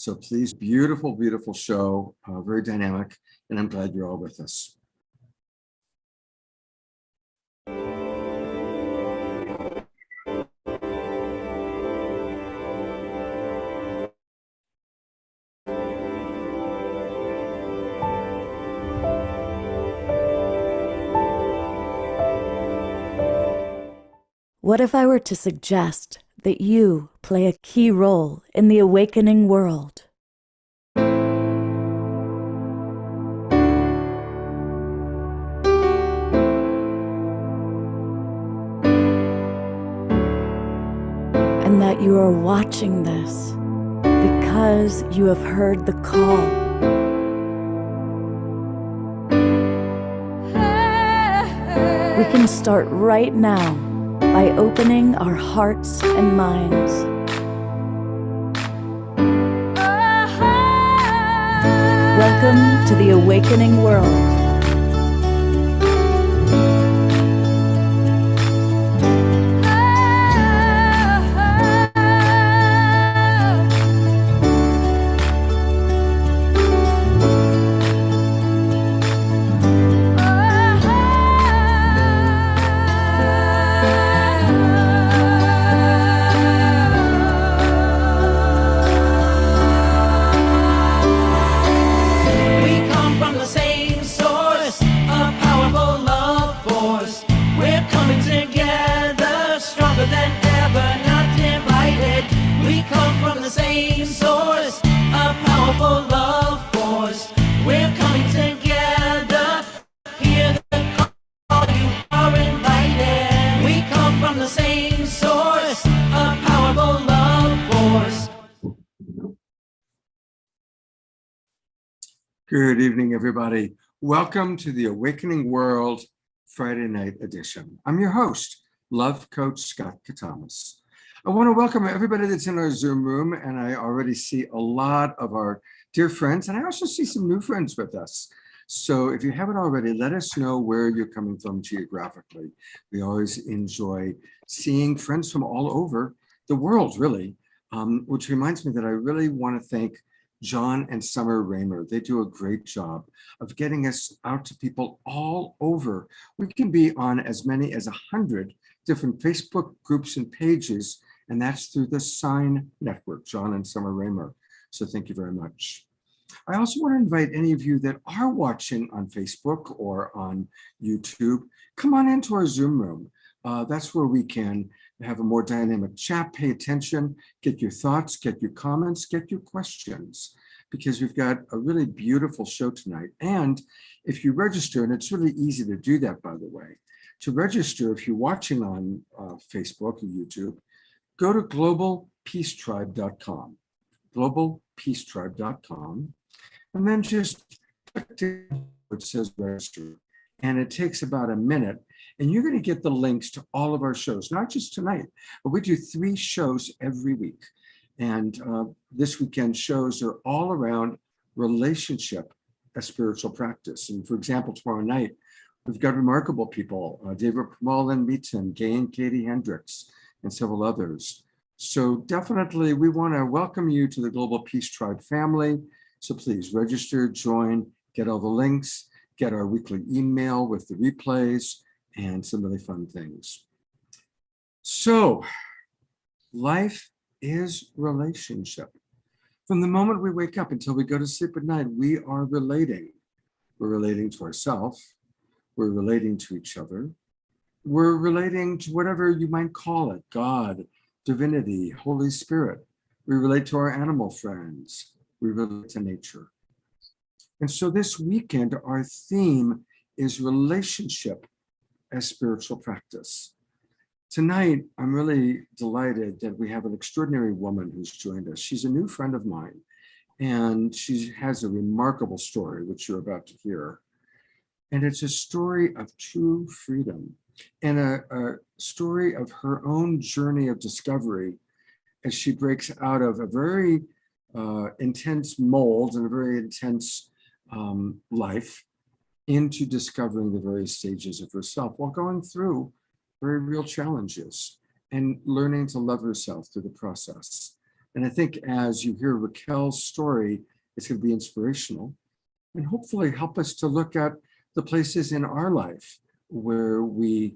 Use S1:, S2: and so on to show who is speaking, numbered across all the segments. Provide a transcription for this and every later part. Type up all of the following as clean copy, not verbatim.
S1: So please, beautiful, beautiful show, very dynamic, and I'm glad you're all with us.
S2: What if I were to suggest that you play a key role in the awakening world? And that you are watching this because you have heard the call. We can start right now by opening our hearts and minds. Welcome to the awakening world.
S1: Good evening, everybody. Welcome to the Awakening World Friday night edition. I'm your host, Love Coach Scott Katamas. I want to welcome everybody that's in our Zoom room, and I already see a lot of our dear friends, and I also see some new friends with us. So if you haven't already, let us know where you're coming from geographically. We always enjoy seeing friends from all over the world, really, which reminds me that I really want to thank John and Summer Raymer. They do a great job of getting us out to people all over. We can be on as many as 100 different Facebook groups and pages, and that's through the Sign Network, John and Summer Raymer. So thank you very much. I also want to invite any of you that are watching on Facebook or on YouTube, come on into our Zoom room. That's where we can have a more dynamic chat, pay attention, get your thoughts, get your comments, get your questions, because we've got a really beautiful show tonight. And if you register, and it's really easy to do that, by the way, to register, if you're watching on Facebook or YouTube, go to globalpeacetribe.com, globalpeacetribe.com, and then just click where it says register. And it takes about a minute, and you're going to get the links to all of our shows, not just tonight, but we do 3 shows every week. And this weekend shows are all around relationship as spiritual practice. And for example, tomorrow night, we've got remarkable people, David Pramal Meaton, Gay and Katie Hendricks, and several others. So definitely we want to welcome you to the Global Peace Tribe family. So please register, join, get all the links, get our weekly email with the replays and some really fun things. So life is relationship. From the moment we wake up until we go to sleep at night, we are relating. We're relating to ourselves. We're relating to each other. We're relating to whatever you might call it, God, divinity, Holy Spirit. We relate to our animal friends. We relate to nature. And so this weekend, our theme is relationship as spiritual practice. Tonight, I'm really delighted that we have an extraordinary woman who's joined us. She's a new friend of mine, and she has a remarkable story, which you're about to hear. And it's a story of true freedom and a story of her own journey of discovery as she breaks out of a very intense mold and a very intense life into discovering the various stages of herself while going through very real challenges and learning to love herself through the process. And I think as you hear Raquel's story, it's going to be inspirational and hopefully help us to look at the places in our life where we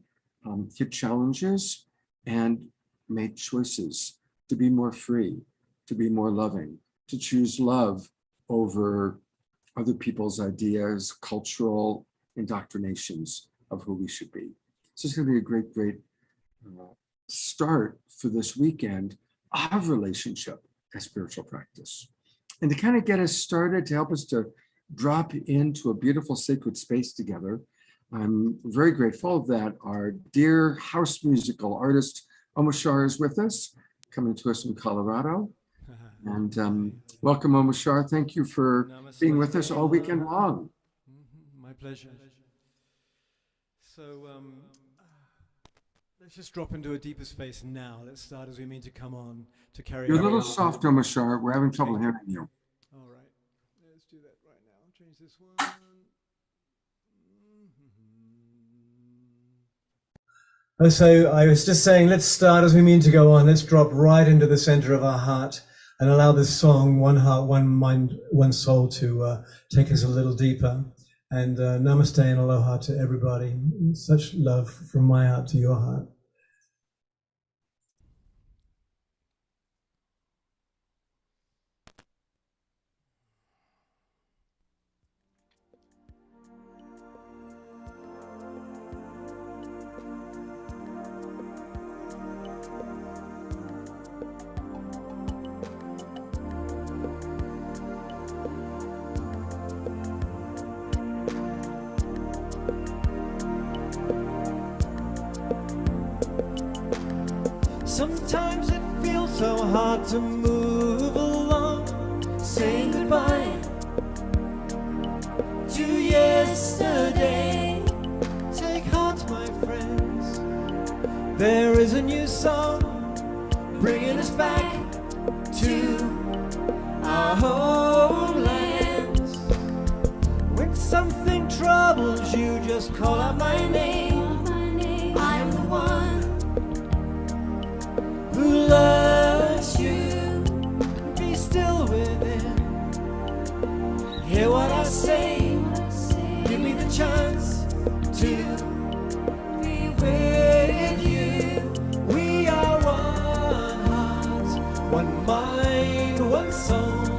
S1: hit challenges and make choices to be more free, to be more loving, to choose love over other people's ideas, cultural indoctrinations of who we should be. So it's going to be a great, great start for this weekend of relationship as spiritual practice. And to kind of get us started, to help us to drop into a beautiful sacred space together, I'm very grateful that our dear house musical artist, Omashar, is with us, coming to us from Colorado. And welcome, Omashar. Thank you for being with us all weekend long.
S3: My pleasure. So let's just drop into a deeper space now. Let's start as we mean to come on to carry on.
S1: You're a little soft, Omashar. We're having trouble hearing you.
S3: All right. Let's do that right now. I'll change this one. So I was just saying, let's start as we mean to go on. Let's drop right into the center of our heart and allow this song, One Heart, One Mind, One Soul, to take us a little deeper. And namaste and aloha to everybody. Such love from my heart to your heart. Sometimes it feels so hard to move along, saying goodbye to yesterday. Take heart, my friends, there is a new song bringing us back to our homelands. When something troubles you, just call out my name. I am the one who loves you. Be still within. Hear what I say. Give me the chance to be with you. We are one heart, one mind, one soul,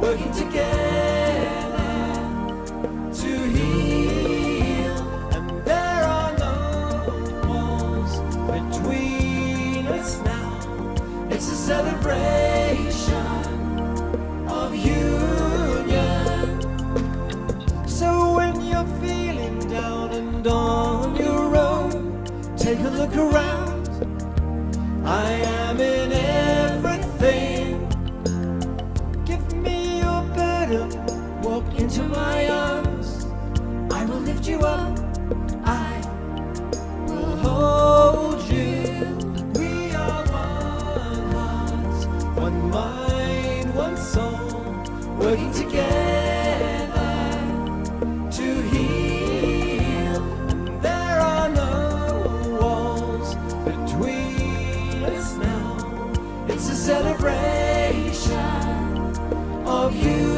S3: working together to heal. And there are no walls between us now. It's a celebration of union. So when you're feeling down and on your own, take a look around. I am in everything. Give me your burden, walk into my arms. I will lift you up, I will hold you. One mind, one soul, working together to heal. And there are no walls between us now. It's a celebration of union.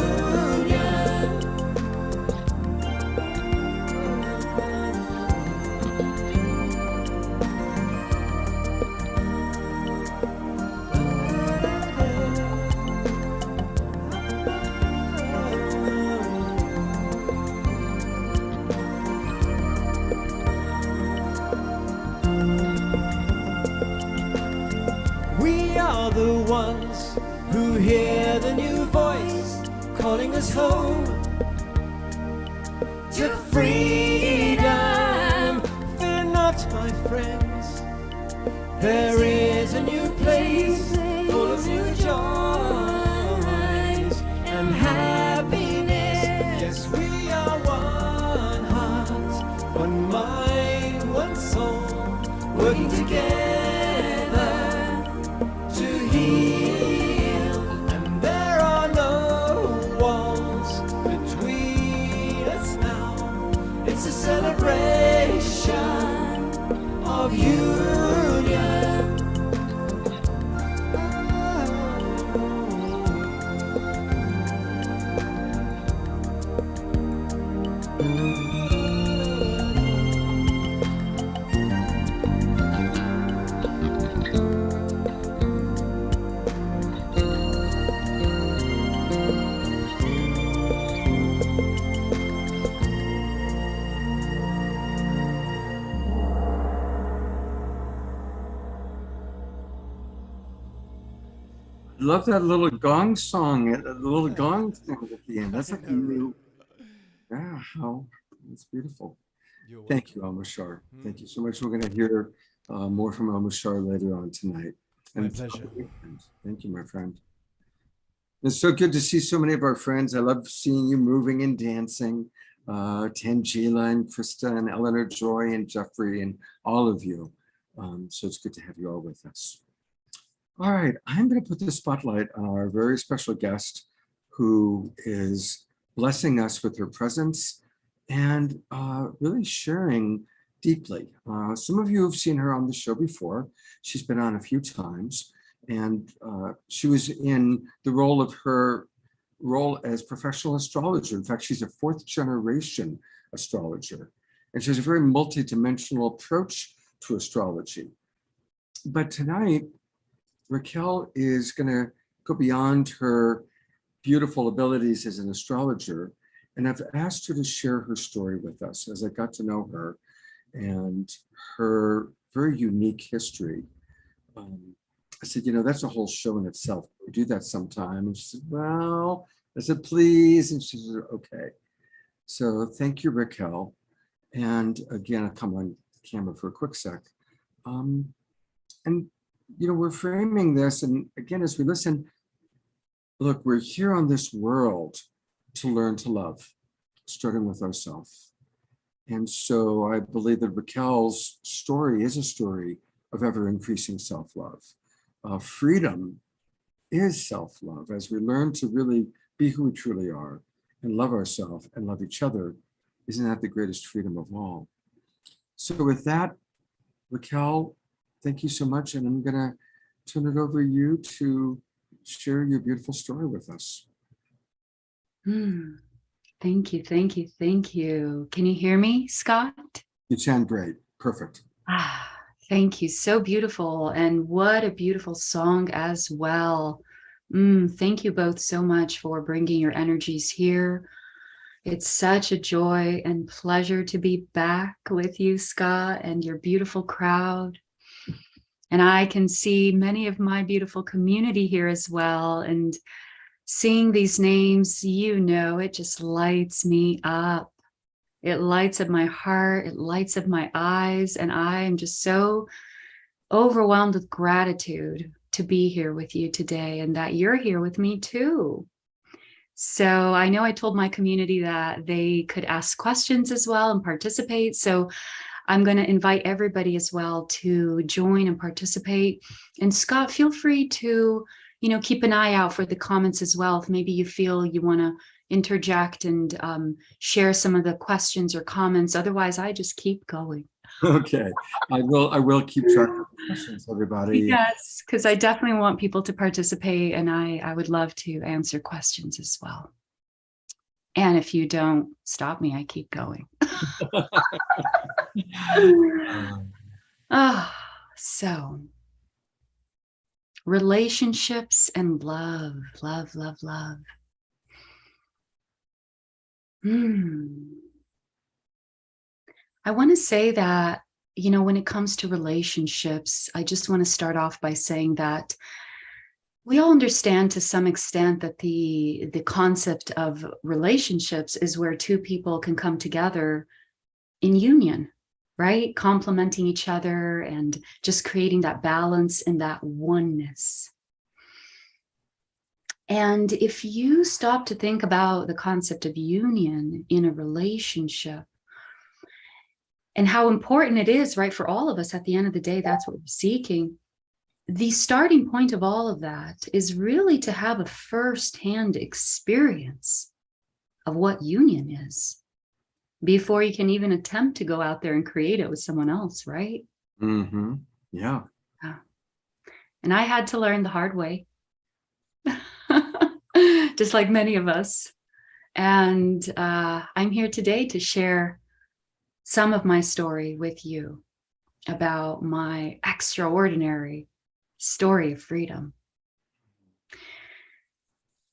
S3: We are the ones who hear the new voice calling us home to freedom. Fear not, my friends, there is a new place full of new joys and happiness. Yes, we are one heart, one mind, one soul, working together to heal. And there are no walls between us now. It's a celebration of union.
S1: love that little gong song, the little gong thing at the end. That's
S4: I
S1: like a
S4: know,
S1: new,
S4: right?
S1: yeah, how, it's beautiful.
S4: You're
S1: Thank you,
S4: welcome.
S1: Almashar. Thank you
S4: Mm,
S1: so much. We're going to hear more from Almashar later on tonight.
S4: my
S1: And
S4: pleasure.
S1: thank you, my friend. It's so good to see so many of our friends. I love seeing you moving and dancing. Tangela and Krista and Eleanor Joy and Jeffrey and all of you. So it's good to have you all with us. All right, I'm going to put the spotlight on our very special guest who is blessing us with her presence and really sharing deeply. Some of you have seen her on the show before. She's been on a few times, and she was in the role of her role as professional astrologer. In fact, she's a fourth generation astrologer, and she has a very multidimensional approach to astrology. But tonight, Raquel is going to go beyond her beautiful abilities as an astrologer, and I've asked her to share her story with us as I got to know her and her very unique history. I said, that's a whole show in itself. We do that sometime. And she said, well, I said, please. And she said, okay. So thank you, Raquel. And again, I'll come on camera for a quick sec. And we're framing this, and again, as we listen, look, we're here on this world to learn to love, starting with ourselves. And so I believe that Raquel's story is a story of ever increasing self-love. Freedom is self-love. As we learn to really be who we truly are and love ourselves and love each other, isn't that the greatest freedom of all? So with that, Raquel, thank you so much. And I'm going to turn it over to you to share your beautiful story with us.
S5: Thank you, thank you, thank you. Can you hear me, Scott?
S1: You sound great. Perfect.
S5: Thank you. So beautiful. And what a beautiful song as well. Thank you both so much for bringing your energies here. It's such a joy and pleasure to be back with you, Scott, and your beautiful crowd. And I can see many of my beautiful community here as well. And seeing these names, it just lights me up. It lights up my heart, it lights up my eyes, and I am just so overwhelmed with gratitude to be here with you today and that you're here with me too. So I know I told my community that they could ask questions as well and participate. So I'm going to invite everybody as well to join and participate. And Scott, feel free to, keep an eye out for the comments as well. If maybe you feel you want to interject and share some of the questions or comments. Otherwise, I just keep going.
S1: Okay, I will keep track of the questions, everybody.
S5: Yes, because I definitely want people to participate, and I would love to answer questions as well. And if you don't stop me, I keep going. So relationships and love. I want to say that, when it comes to relationships, I just want to start off by saying that we all understand to some extent that the concept of relationships is where two people can come together in union, right? Complementing each other and just creating that balance and that oneness. And if you stop to think about the concept of union in a relationship and how important it is, right, for all of us, at the end of the day, that's what we're seeking. The starting point of all of that is really to have a firsthand experience of what union is before you can even attempt to go out there and create it with someone else, right?
S1: Mm-hmm. Yeah.
S5: And I had to learn the hard way, just like many of us. And I'm here today to share some of my story with you about my extraordinary story of freedom.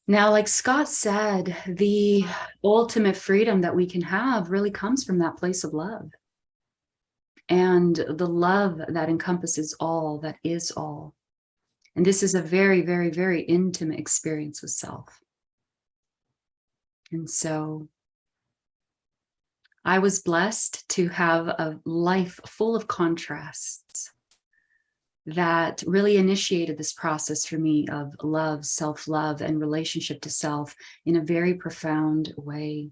S5: Now, like Scott said, the ultimate freedom that we can have really comes from that place of love. And the love that encompasses all, that is all. And this is a very, very, very intimate experience with self. And so I was blessed to have a life full of contrasts that really initiated this process for me of love, self-love, and relationship to self in a very profound way.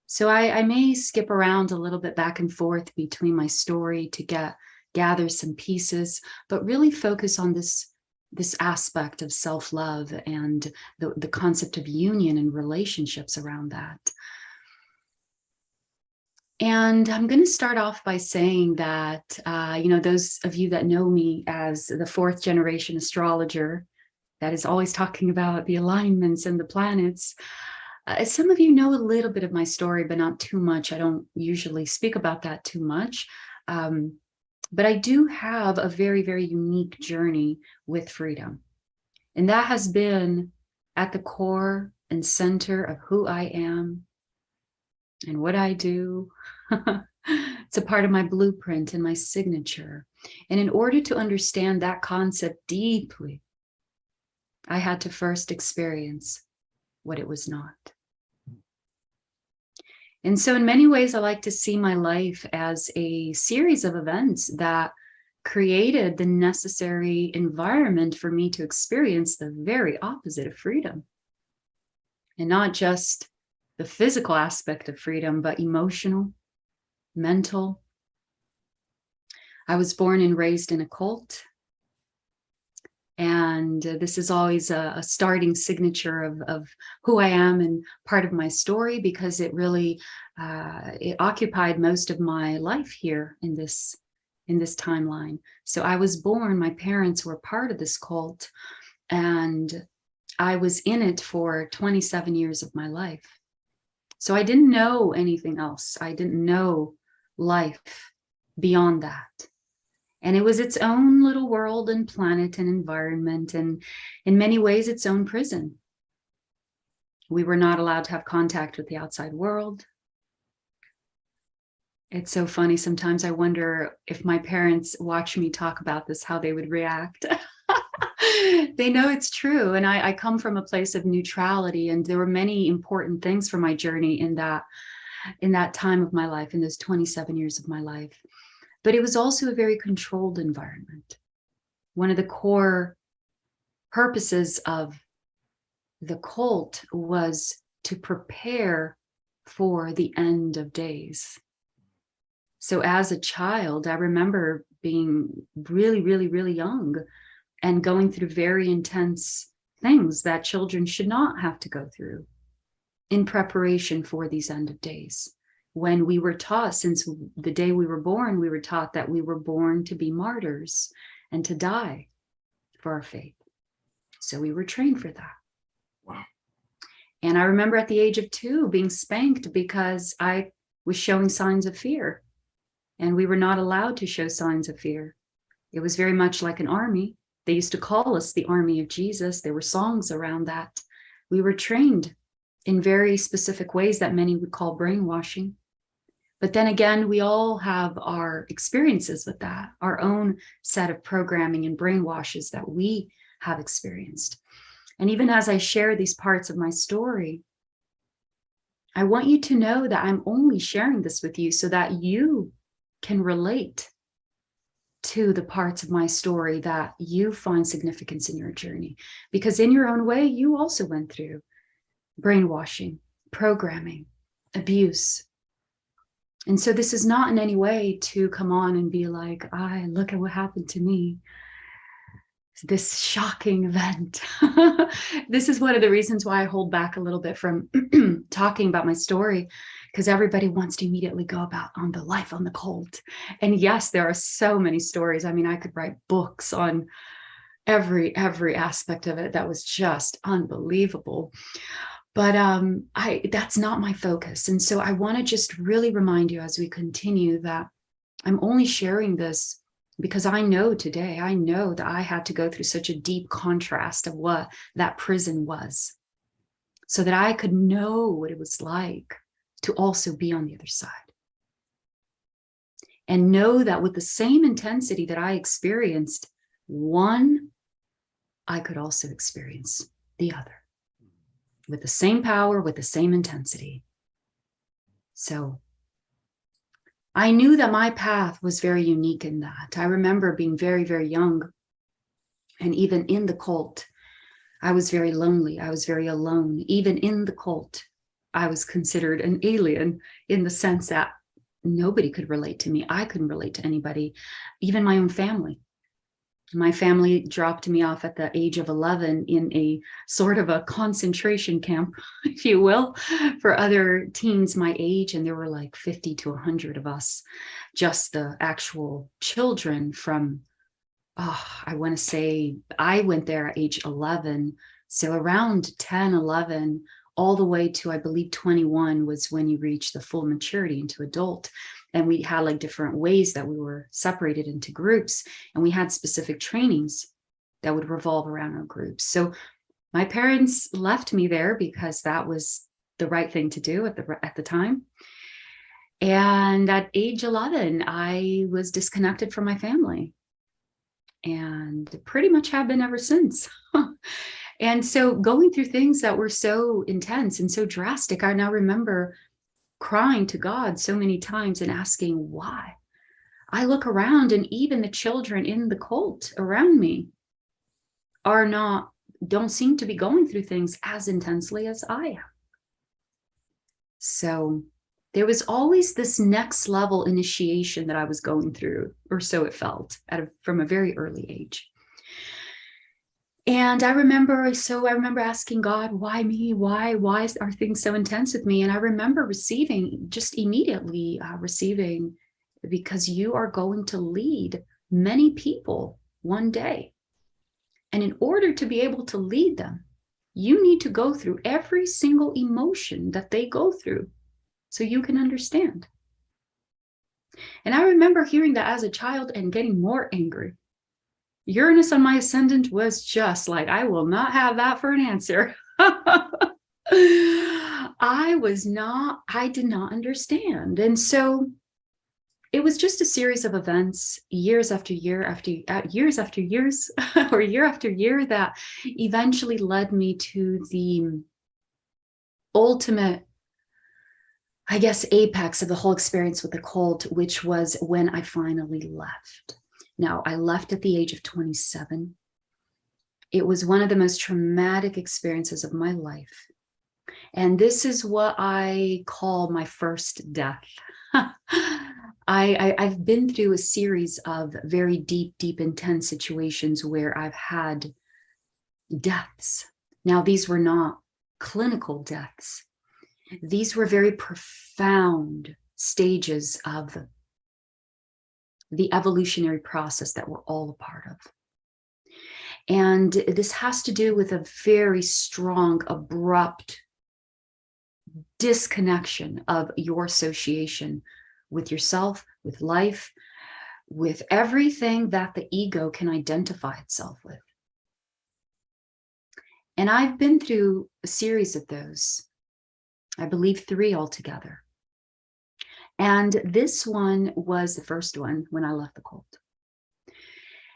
S5: So I may skip around a little bit back and forth between my story to gather some pieces, but really focus on this aspect of self-love and the concept of union and relationships around that. And I'm going to start off by saying that, those of you that know me as the 4th generation astrologer that is always talking about the alignments and the planets, some of you know a little bit of my story, but not too much. I don't usually speak about that too much. But I do have a very, very unique journey with freedom. And that has been at the core and center of who I am and what I do. It's a part of my blueprint and my signature. And in order to understand that concept deeply, I had to first experience what it was not. And so in many ways, I like to see my life as a series of events that created the necessary environment for me to experience the very opposite of freedom. And not just the physical aspect of freedom, but emotional, mental. I was born and raised in a cult. And this is always a starting signature of who I am and part of my story, because it really it occupied most of my life here in this timeline. So I was born, my parents were part of this cult, and I was in it for 27 years of my life. So I didn't know anything else. I didn't know life beyond that. And it was its own little world and planet and environment, and in many ways its own prison. We were not allowed to have contact with the outside world. It's so funny. Sometimes I wonder if my parents watch me talk about this, how they would react. They know it's true. And I come from a place of neutrality, and there were many important things for my journey in that time of my life, in those 27 years of my life. But it was also a very controlled environment. One of the core purposes of the cult was to prepare for the end of days. So as a child, I remember being really, really, really young and going through very intense things that children should not have to go through in preparation for these end of days. When we were taught, since the day we were born, we were taught that we were born to be martyrs and to die for our faith. So we were trained for that.
S1: Wow.
S5: And I remember at the age of 2 being spanked because I was showing signs of fear. And we were not allowed to show signs of fear. It was very much like an army. They used to call us the Army of Jesus. There were songs around that. We were trained in very specific ways that many would call brainwashing. But then again, we all have our experiences with that, our own set of programming and brainwashes that we have experienced. And even as I share these parts of my story, I want you to know that I'm only sharing this with you so that you can relate to the parts of my story that you find significance in your journey. Because in your own way, you also went through brainwashing, programming, abuse. And so this is not in any way to come on and be like, look at what happened to me. This shocking event. This is one of the reasons why I hold back a little bit from talking about my story, because everybody wants to immediately go about on the life on the cult. And yes, there are so many stories. I mean, I could write books on every aspect of it. That was just unbelievable. But that's not my focus. And so I want to just really remind you as we continue that I'm only sharing this because I know today, I know that I had to go through such a deep contrast of what that prison was, so that I could know what it was like to also be on the other side. And know that with the same intensity that I experienced one I could also experience the other with the same power, with the same intensity. So I knew that my path was very unique in that. I remember being very, very young. And even in the cult, I was very lonely. I was very alone. Even in the cult, I was considered an alien in the sense that nobody could relate to me. I couldn't relate to anybody, even my own family. My family dropped me off at the age of 11 in a sort of a concentration camp, if you will, for other teens my age. And there were like 50 to 100 of us, just the actual children from, I want to say I went there at age 11. So around 10, 11, all the way to, I believe, 21 was when you reach the full maturity into adult. And we had like different ways that we were separated into groups, and we had specific trainings that would revolve around our groups. So my parents left me there because that was the right thing to do at the time. And at age 11, I was disconnected from my family, and pretty much have been ever since. And so going through things that were so intense and so drastic, I now remember crying to God so many times and asking why. I look around, and even the children in the cult around me don't seem to be going through things as intensely as I am. So there was always this next level initiation that I was going through, or so it felt, from a very early age. And I remember asking God, why me? Why are things so intense with me? And I remember receiving, because you are going to lead many people one day. And in order to be able to lead them, you need to go through every single emotion that they go through so you can understand. And I remember hearing that as a child and getting more angry. Uranus on my ascendant was just like, I will not have that for an answer. I did not understand. And so it was just a series of events, years after year after years, or year after year, that eventually led me to the ultimate, I guess, apex of the whole experience with the cult, which was when I finally left. Now, I left at the age of 27. It was one of the most traumatic experiences of my life. And this is what I call my first death. I've been through a series of very deep, intense situations where I've had deaths. Now, these were not clinical deaths. These were very profound stages of the evolutionary process that we're all a part of. And this has to do with a very strong, abrupt disconnection of your association with yourself, with life, with everything that the ego can identify itself with. And I've been through a series of those, I believe 3 altogether. And this one was the first one when I left the cult.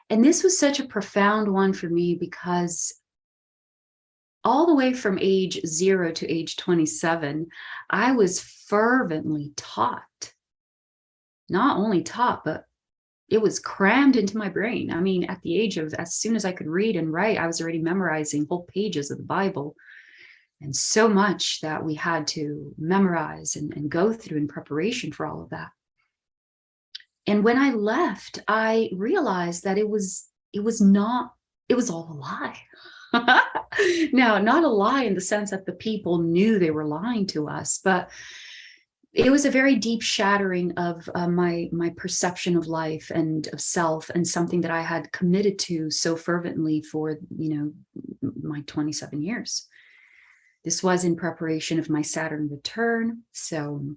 S5: And this was such a profound one for me because all the way from age 0 to age 27, I was fervently taught. Not only taught, but it was crammed into my brain. I mean, at the age of, as soon as I could read and write, I was already memorizing whole pages of the Bible. And so much that we had to memorize and go through in preparation for all of that. And when I left, I realized that it was all a lie. Now, not a lie in the sense that the people knew they were lying to us, but it was a very deep shattering of my perception of life and of self, and something that I had committed to so fervently for, my 27 years. This was in preparation of my Saturn return. So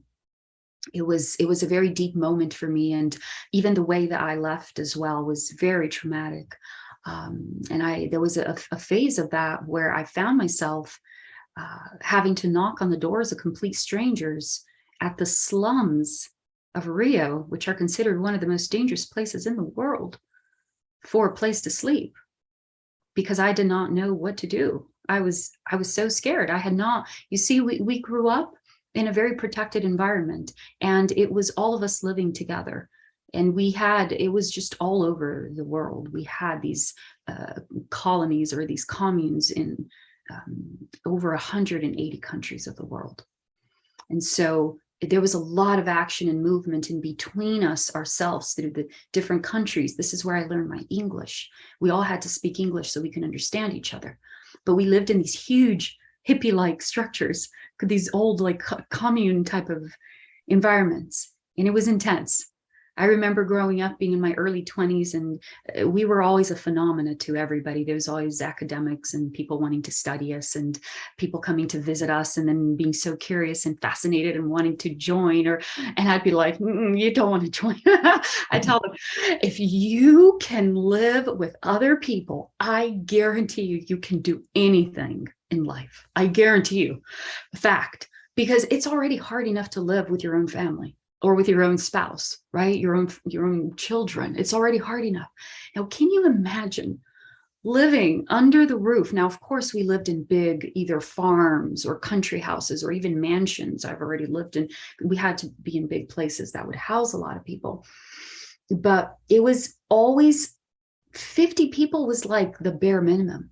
S5: it was a very deep moment for me. And even the way that I left as well was very traumatic. And there was a phase of that where I found myself having to knock on the doors of complete strangers at the slums of Rio, which are considered one of the most dangerous places in the world, for a place to sleep. because I did not know what to do. I was so scared. I had not, you see, we grew up in a very protected environment, and it was all of us living together. And it was just all over the world. We had these colonies or these communes in over 180 countries of the world. And so there was a lot of action and movement in between us ourselves through the different countries. This is where I learned my English. We all had to speak English so we can understand each other. But we lived in these huge hippie-like structures, these old like commune type of environments. And it was intense. I remember growing up, being in my early 20s, and we were always a phenomena to everybody. There was always academics and people wanting to study us, and people coming to visit us, and then being so curious and fascinated and wanting to join. And I'd be like, you don't want to join. I tell them, if you can live with other people, I guarantee you can do anything in life. I guarantee you. Fact, because it's already hard enough to live with your own family, or with your own spouse, right? Your own children. It's already hard enough. Now, can you imagine living under the roof? Now, of course, we lived in big either farms or country houses or even mansions. I've already lived in, we had to be in big places that would house a lot of people. But it was always 50 people was like the bare minimum.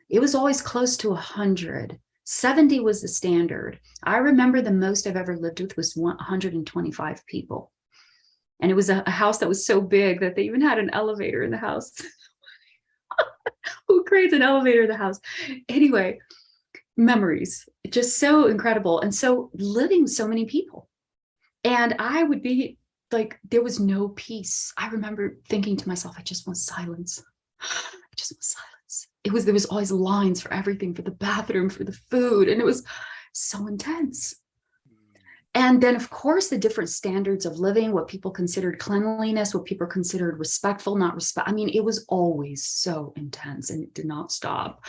S5: It was always close to 100. 70 was the standard. I remember the most I've ever lived with was 125 people. And it was a house that was so big that they even had an elevator in the house. Who creates an elevator in the house? Anyway, memories, just so incredible. And so living with so many people. And I would be like, there was no peace. I remember thinking to myself, I just want silence. I just want silence. There was always lines for everything, for the bathroom, for the food. And it was so intense. And then, of course, the different standards of living, what people considered cleanliness, what people considered respectful, not respect. I mean, it was always so intense, and it did not stop.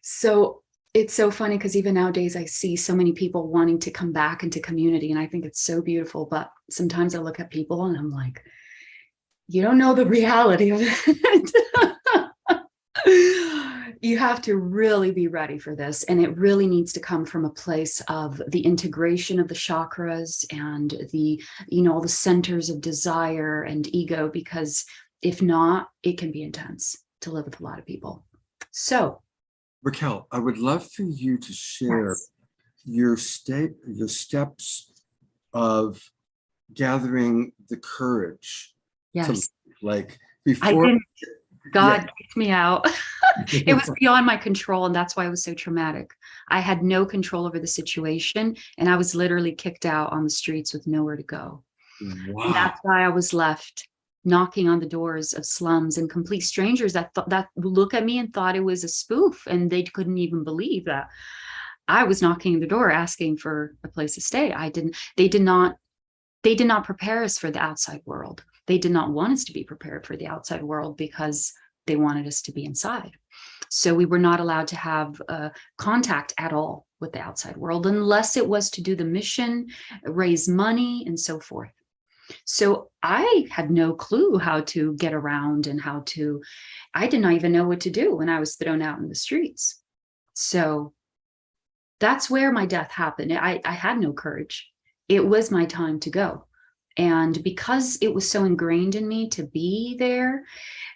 S5: So it's so funny because even nowadays I see so many people wanting to come back into community, and I think it's so beautiful. But sometimes I look at people and I'm like, you don't know the reality of it. You have to really be ready for this. And it really needs to come from a place of the integration of the chakras and the, all the centers of desire and ego, because if not, it can be intense to live with a lot of people. So,
S1: Raquel, I would love for you to share your steps of gathering the courage.
S5: yes,
S1: to, like before.
S5: God kicked me out. It was beyond my control, and that's why it was so traumatic. I had no control over the situation, and I was literally kicked out on the streets with nowhere to go.
S1: Wow.
S5: And that's why I was left knocking on the doors of slums and complete strangers that look at me and thought it was a spoof, and they couldn't even believe that I was knocking on the door asking for a place to stay. They did not prepare us for the outside world. They did not want us to be prepared for the outside world because they wanted us to be inside. So we were not allowed to have contact at all with the outside world unless it was to do the mission, raise money, and so forth. So I had no clue how to get around and I did not even know what to do when I was thrown out in the streets. So that's where my death happened. I had no courage. It was my time to go. And because it was so ingrained in me to be there,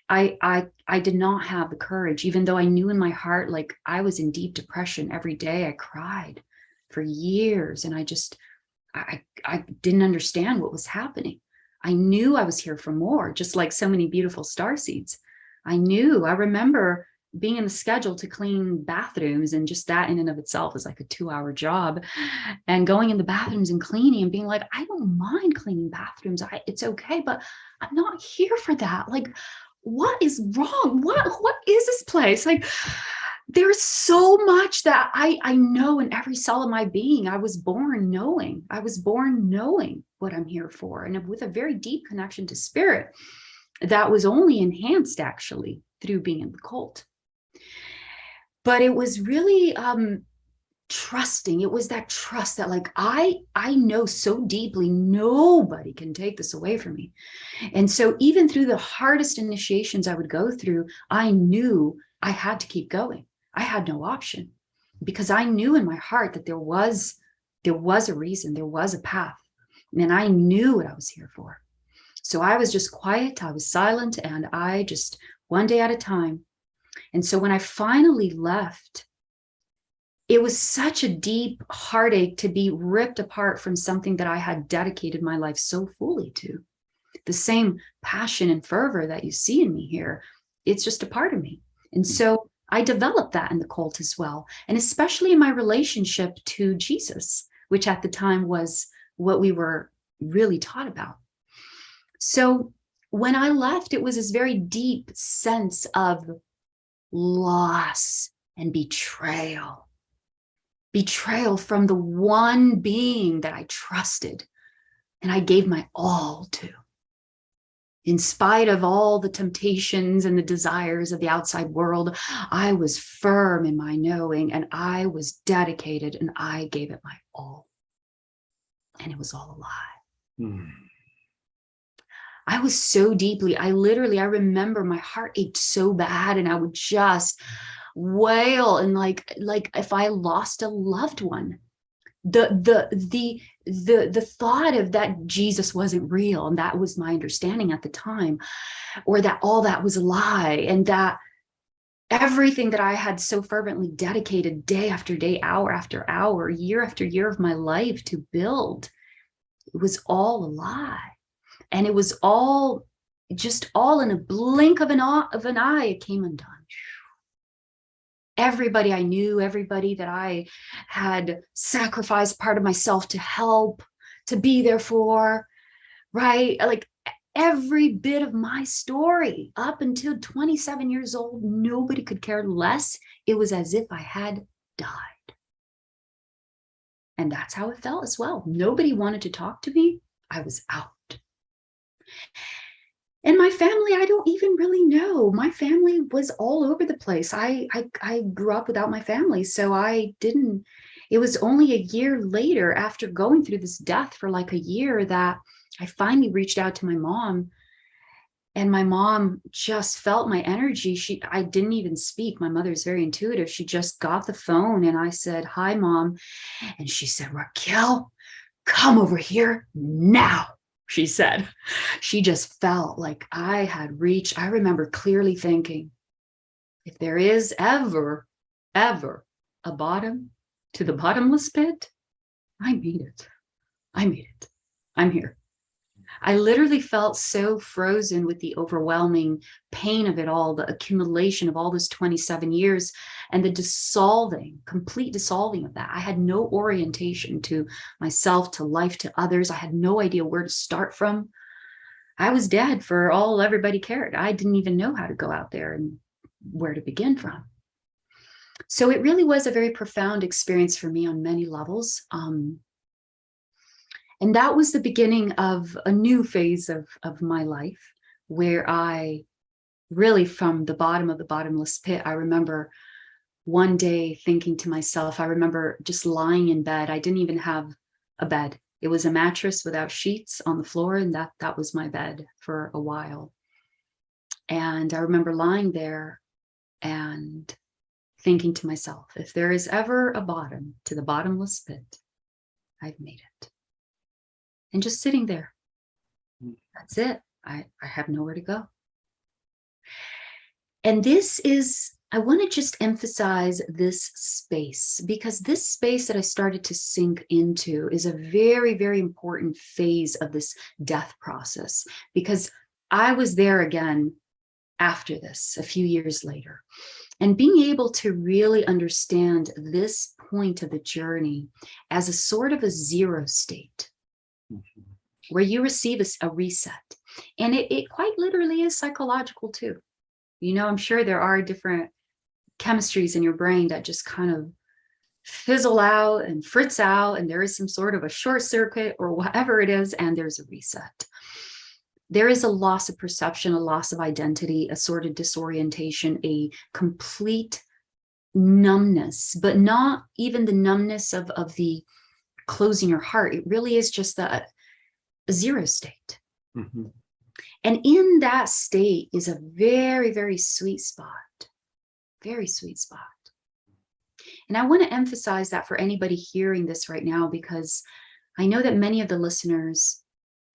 S5: I did not have the courage, even though I knew in my heart, like I was in deep depression every day. I cried for years, and I didn't understand what was happening. I knew I was here for more, just like so many beautiful starseeds. I remember being in the schedule to clean bathrooms, and just that in and of itself is like a 2-hour job, and going in the bathrooms and cleaning and being like, I don't mind cleaning bathrooms. It's okay, but I'm not here for that. Like, what is wrong? What is this place? Like, there's so much that I know in every cell of my being. I was born knowing what I'm here for, and with a very deep connection to spirit that was only enhanced actually through being in the cult. But it was really trusting. It was that trust that like, I know so deeply, nobody can take this away from me. And so even through the hardest initiations I would go through, I knew I had to keep going. I had no option, because I knew in my heart that there was a reason, there was a path, and I knew what I was here for. So I was just quiet, I was silent, and I just one day at a time. And so when I finally left, it was such a deep heartache to be ripped apart from something that I had dedicated my life so fully to. The same passion and fervor that you see in me here, it's just a part of me. And so I developed that in the cult as well, and especially in my relationship to Jesus, which at the time was what we were really taught about. So when I left, it was this very deep sense of loss and betrayal. Betrayal from the one being that I trusted and I gave my all to. In spite of all the temptations and the desires of the outside world, I was firm in my knowing, and I was dedicated, and I gave it my all. And it was all a lie. I was so deeply, I remember my heart ached so bad, and I would just wail, and like if I lost a loved one. The thought of that Jesus wasn't real, and that was my understanding at the time, or that all that was a lie, and that everything that I had so fervently dedicated day after day, hour after hour, year after year of my life to build, it was all a lie. And it was all in a blink of an eye, it came undone. Everybody I knew, everybody that I had sacrificed part of myself to help, to be there for, right? Like every bit of my story up until 27 years old, nobody could care less. It was as if I had died. And that's how it felt as well. Nobody wanted to talk to me. I was out. And my family, I don't even really know. My family was all over the place. I grew up without my family, so it was only a year later, after going through this death for like a year, that I finally reached out to my mom. And my mom just felt my energy. I didn't even speak. My mother's very intuitive. She just got the phone, and I said, "Hi, Mom." And she said, "Raquel, come over here now." She said. She just felt like I had reached. I remember clearly thinking, if there is ever a bottom to the bottomless pit, I made it. I made it. I'm here. I literally felt so frozen with the overwhelming pain of it all, the accumulation of all those 27 years, and the complete dissolving of that. I had no orientation to myself, to life, to others. I had no idea where to start from. I was dead for all everybody cared. I didn't even know how to go out there and where to begin from. So it really was a very profound experience for me on many levels. And that was the beginning of a new phase of my life, where I really, from the bottom of the bottomless pit, I remember one day thinking to myself, I remember just lying in bed. I didn't even have a bed. It was a mattress without sheets on the floor, and that was my bed for a while. And I remember lying there and thinking to myself, if there is ever a bottom to the bottomless pit, I've made it. And just sitting there. That's it. I have nowhere to go. And I want to just emphasize this space, because this space that I started to sink into is a very, very important phase of this death process, because I was there again after this, a few years later. And being able to really understand this point of the journey as a sort of a zero state, where you receive a reset. And it quite literally is psychological too. You know, I'm sure there are different chemistries in your brain that just kind of fizzle out and fritz out, and there is some sort of a short circuit or whatever it is, and there's a reset. There is a loss of perception, a loss of identity, a sort of disorientation, a complete numbness, but not even the numbness of the closing your heart. It really is just a zero state. very sweet spot. And I want to emphasize that for anybody hearing this right now, because I know that many of the listeners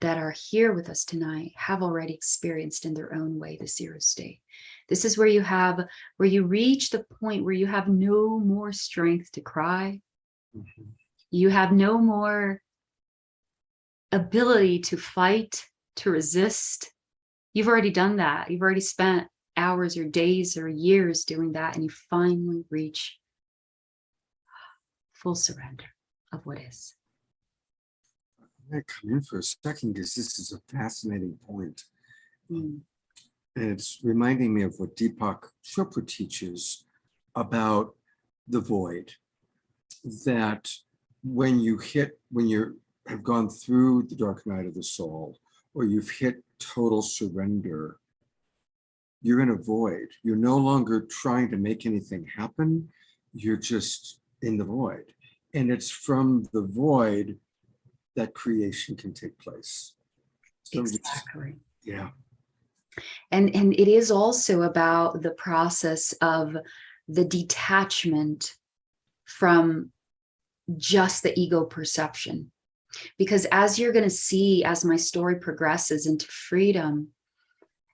S5: that are here with us tonight have already experienced in their own way the zero state. This is where you reach the point where you have no more strength to cry.
S1: Mhm.
S5: You have no more ability to fight, to resist. You've already done that. You've already spent hours or days or years doing that, and you finally reach full surrender of what is.
S1: I'm going to come in for a second because this is a fascinating point.
S5: Mm.
S1: And it's reminding me of what Deepak Chopra teaches about the void. That when you have gone through the dark night of the soul, or you've hit total surrender, you're in a void. You're no longer trying to make anything happen. You're just in the void. And it's from the void that creation can take place. So
S5: Exactly.
S1: yeah.
S5: And it is also about the process of the detachment from just the ego perception. Because as you're going to see, as my story progresses into freedom,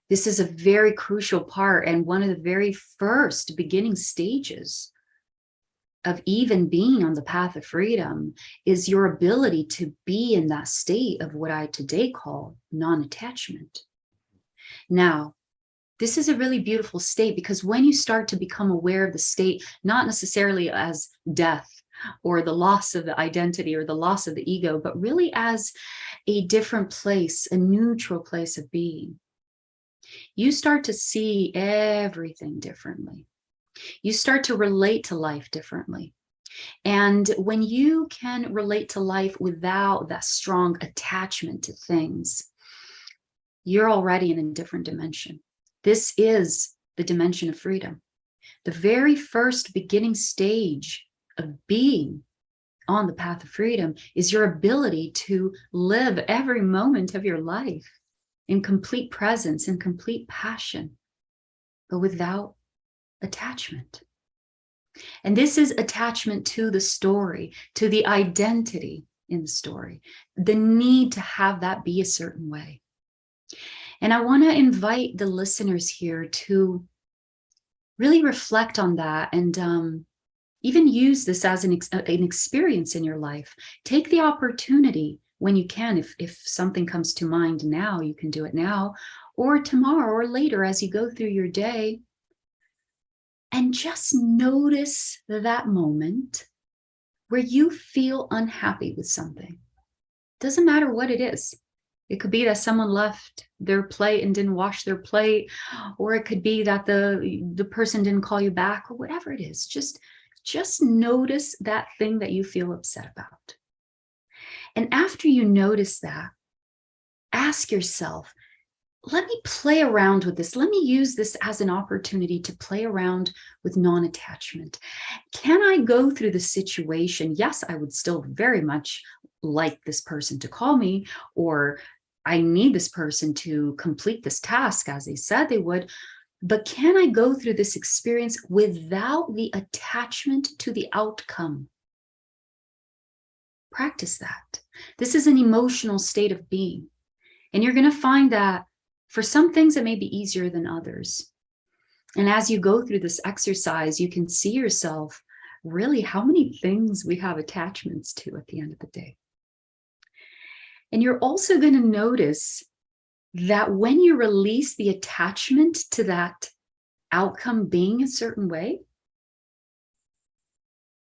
S5: this is a very crucial part and one of the very first beginning stages of even being on the path of freedom is your ability to be in that state of what I today call non-attachment. Now, this is a really beautiful state because when you start to become aware of the state, not necessarily as death or the loss of the identity or the loss of the ego, but really as a different place, a neutral place of being, you start to see everything differently. You start to relate to life differently. And when you can relate to life without that strong attachment to things, you're already in a different dimension. This is the dimension of freedom. The very first beginning stage of being on the path of freedom is your ability to live every moment of your life in complete presence, in complete passion, but without attachment. And this is attachment to the story, to the identity in the story, the need to have that be a certain way. And I want to invite the listeners here to really reflect on that and even use this as an experience in your life. Take the opportunity when you can. If something comes to mind now, you can do it now, or tomorrow or later as you go through your day. And just notice that moment where you feel unhappy with something. Doesn't matter what it is. It could be that someone left their plate and didn't wash their plate, or it could be that the person didn't call you back, or whatever it is. Just notice that thing that you feel upset about. And after you notice that, ask yourself, let me play around with this. Let me use this as an opportunity to play around with non-attachment. Can I go through the situation? Yes, I would still very much like this person to call me, or I need this person to complete this task as they said they would. But can I go through this experience without the attachment to the outcome? Practice that. This is an emotional state of being. And you're going to find that for some things, it may be easier than others. And as you go through this exercise, you can see yourself really how many things we have attachments to at the end of the day. And you're also going to notice that when you release the attachment to that outcome being a certain way,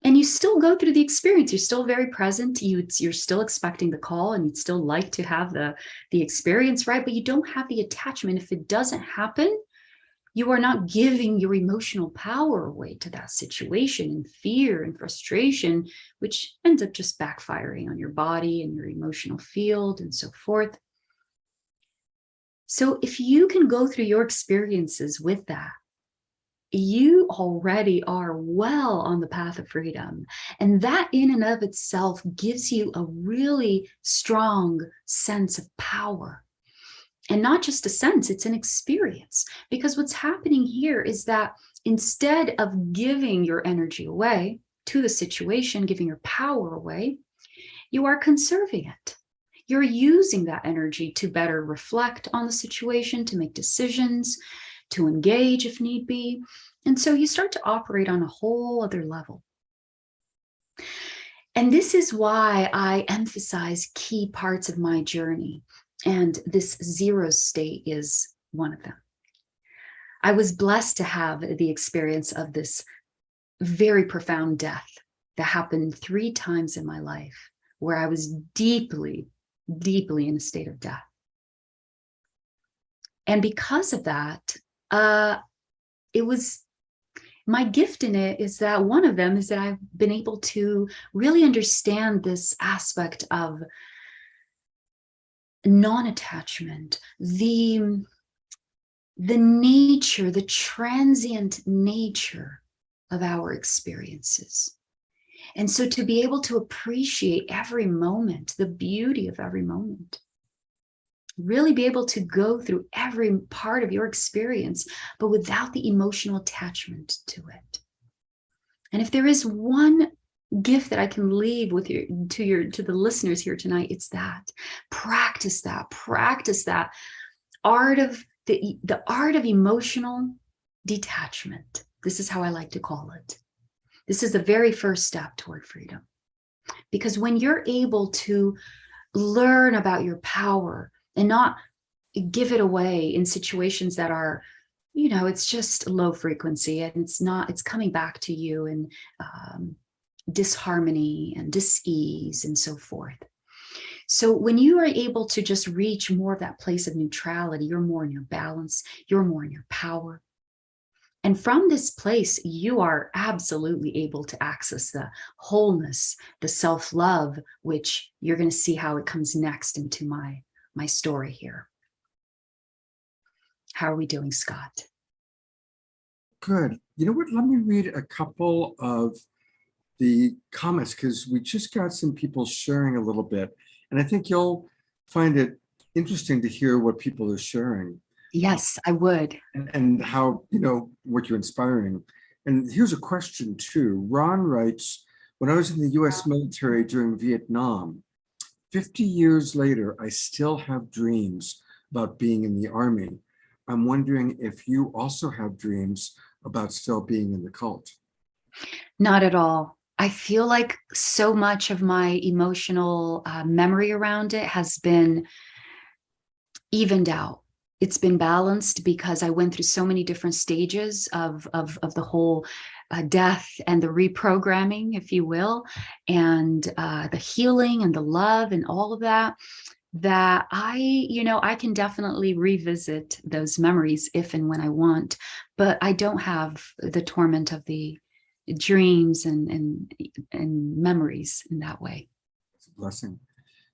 S5: and you still go through the experience, you're still very present, you're still expecting the call, and you'd still like to have the experience, right? But you don't have the attachment. If it doesn't happen, you are not giving your emotional power away to that situation, and fear and frustration, which ends up just backfiring on your body and your emotional field and so forth. So if you can go through your experiences with that, you already are well on the path of freedom. And that in and of itself gives you a really strong sense of power. And not just a sense, it's an experience. Because what's happening here is that instead of giving your energy away to the situation, giving your power away, you are conserving it. You're using that energy to better reflect on the situation, to make decisions, to engage if need be. And so you start to operate on a whole other level. And this is why I emphasize key parts of my journey. And this zero state is one of them. I was blessed to have the experience of this very profound death that happened 3 times in my life, where I was deeply, deeply in a state of death. And because of that, it was my gift in it is that one of them is that I've been able to really understand this aspect of non-attachment, the nature, the transient nature of our experiences. And so to be able to appreciate every moment, the beauty of every moment, really be able to go through every part of your experience, but without the emotional attachment to it. And if there is one gift that I can leave with you to the listeners here tonight, it's that. Practice that art of the art of emotional detachment. This is how I like to call it. This is the very first step toward freedom. Because when you're able to learn about your power and not give it away in situations that are, it's just low frequency and it's coming back to you in disharmony and dis-ease and so forth. So when you are able to just reach more of that place of neutrality, you're more in your balance, you're more in your power. And from this place, you are absolutely able to access the wholeness, the self-love, which you're going to see how it comes next into my story here. How are we doing, Scott?
S1: Good. You know what? Let me read a couple of the comments because we just got some people sharing a little bit. And I think you'll find it interesting to hear what people are sharing.
S5: Yes, I would.
S1: And how, what you're inspiring. And here's a question too. Ron writes, when I was in the US military during Vietnam, 50 years later, I still have dreams about being in the Army. I'm wondering if you also have dreams about still being in the cult.
S5: Not at all. I feel like so much of my emotional memory around it has been evened out. It's been balanced because I went through so many different stages of the whole death and the reprogramming, if you will, and the healing and the love and all of that, that I can definitely revisit those memories if and when I want, but I don't have the torment of the dreams and memories in that way.
S1: It's a blessing.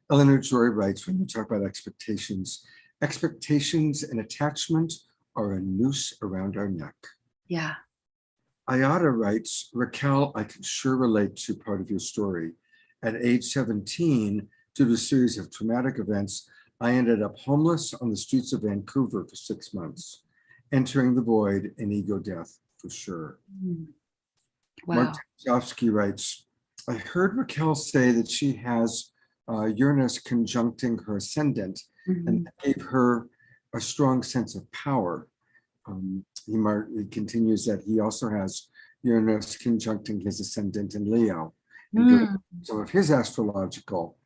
S1: Eleanor Joy writes, when you talk about expectations and attachment are a noose around our neck.
S5: Yeah.
S1: Ayada writes, Raquel, I can sure relate to part of your story. At age 17, due to a series of traumatic events, I ended up homeless on the streets of Vancouver for 6 months, entering the void and ego death for sure.
S5: Wow.
S1: Mark Tchaikovsky writes, I heard Raquel say that she has Uranus conjuncting her ascendant, and that gave her a strong sense of power. He continues that he also has Uranus conjuncting his ascendant in Leo, some of his astrological.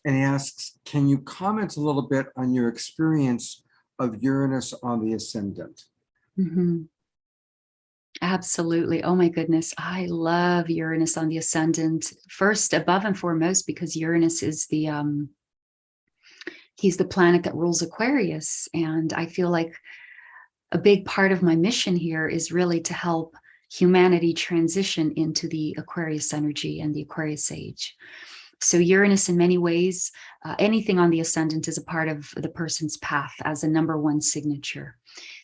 S1: And he asks, can you comment a little bit on your experience of Uranus on the ascendant?
S5: Absolutely. Oh my goodness. I love Uranus on the ascendant. First, above and foremost, because Uranus is he's the planet that rules Aquarius. And I feel like a big part of my mission here is really to help humanity transition into the Aquarius energy and the Aquarius age. So Uranus, in many ways, anything on the ascendant is a part of the person's path as a #1 signature.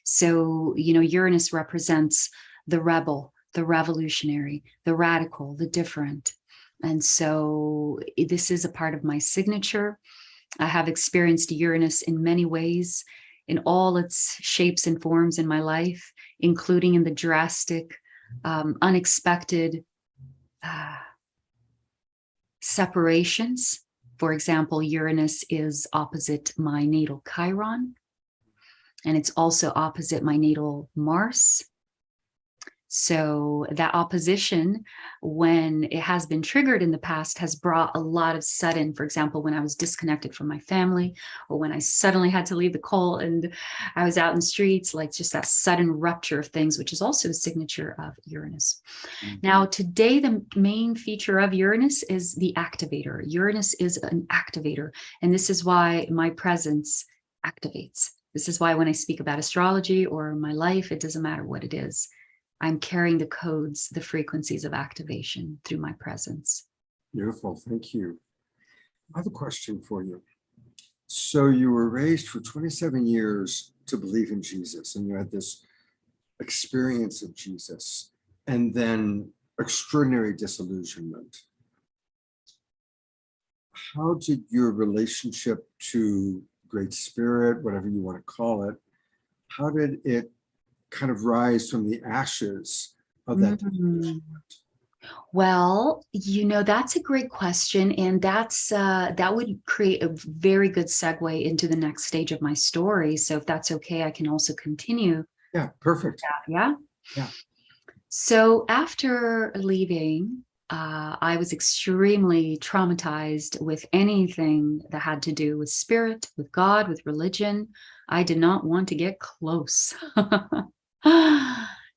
S5: So, Uranus represents the rebel, the revolutionary, the radical, the different. And so this is a part of my signature. I have experienced Uranus in many ways in all its shapes and forms in my life, including in the drastic, unexpected separations. For example, Uranus is opposite my natal Chiron, and it's also opposite my natal Mars. So that opposition, when it has been triggered in the past, has brought a lot of sudden, for example, when I was disconnected from my family, or when I suddenly had to leave the cult and I was out in the streets, like just that sudden rupture of things, which is also a signature of Uranus. Now, today, the main feature of Uranus is the activator. Uranus is an activator, and this is why my presence activates. This is why when I speak about astrology or my life, it doesn't matter what it is. I'm carrying the codes, the frequencies of activation through my presence.
S1: Beautiful. Thank you. I have a question for you. So you were raised for 27 years to believe in Jesus, and you had this experience of Jesus, and then extraordinary disillusionment. How did your relationship to Great Spirit, whatever you want to call it, how did it kind of rise from the ashes of that?
S5: Well, that's a great question, and that would create a very good segue into the next stage of my story. So if that's okay, I can also continue.
S1: Yeah, perfect.
S5: Yeah. So after leaving, I was extremely traumatized with anything that had to do with spirit, with God, with religion. I did not want to get close.